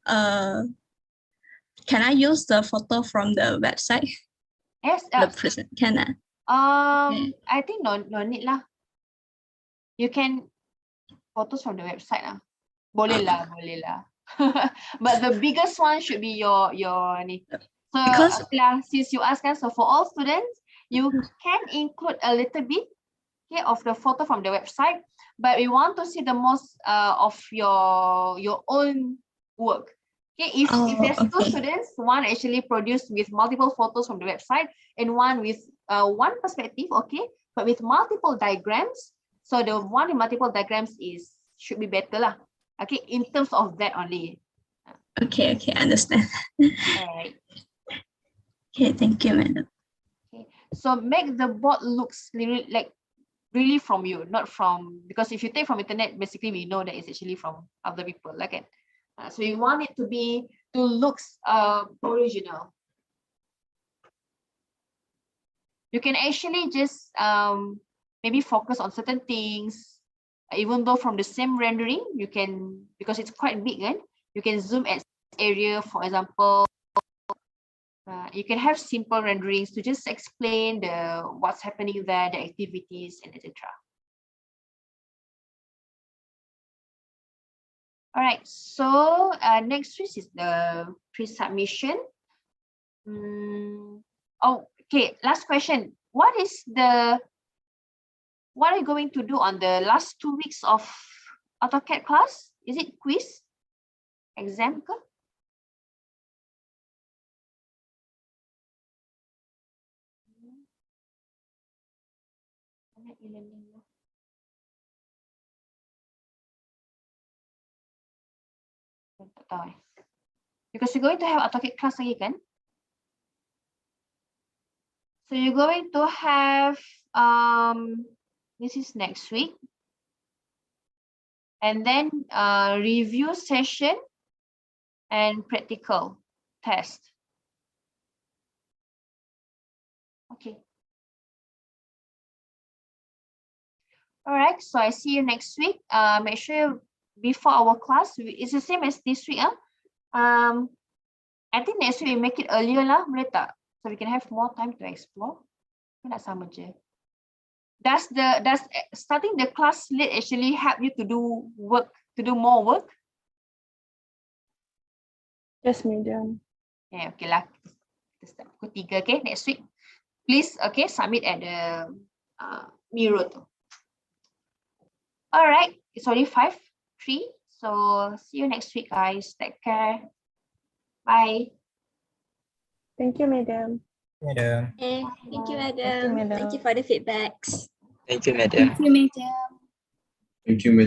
can I use the photo from the website? Yes. Can I? I think no need lah. You can photos from the website lah. Boleh lah. But the biggest one should be your ni. So because since you ask us, so for all students, you can include a little bit of the photo from the website, but we want to see the most of your own work. Okay, if there's two students, one actually produced with multiple photos from the website and one with one perspective, okay, but with multiple diagrams. So the one with multiple diagrams should be better lah. Okay, in terms of that only. Okay, understand. All right. Okay, thank you, madam. Okay, so make the board looks like really from you, not from, because if you take from internet, basically we know that it's actually from other people, like it. So you want it to look original. You can actually just maybe focus on certain things, even though from the same rendering, you can, because it's quite big, right? You can zoom at area, for example. You can have simple renderings to just explain what's happening there, the activities, and etc. All right, so next week is the pre-submission. Okay, last question. What are you going to do on the last 2 weeks of AutoCAD class? Is it quiz? Exam? Because you're going to have AutoCAD class lagi kan? So you're going to have this is next week, and then review session and practical test. Okay. All right, so I see you next week. Make sure before our class, it's the same as this week. I think next week we make it earlier lah, boleh tak? So we can have more time to explore. Nak sama je. Does starting the class late actually help you to do more work? Yes, medium. Yeah, okay lah. Kita start pukul 3, okay, next week. Please, okay, submit at the mirror. All right, it's already 5:03. So see you next week, guys. Take care. Bye. Thank you, madam. Madam. Okay, thank you, madam. Thank you, madam. Thank you for the feedbacks. Thank you, madam. Thank you, madam. Thank you, madam.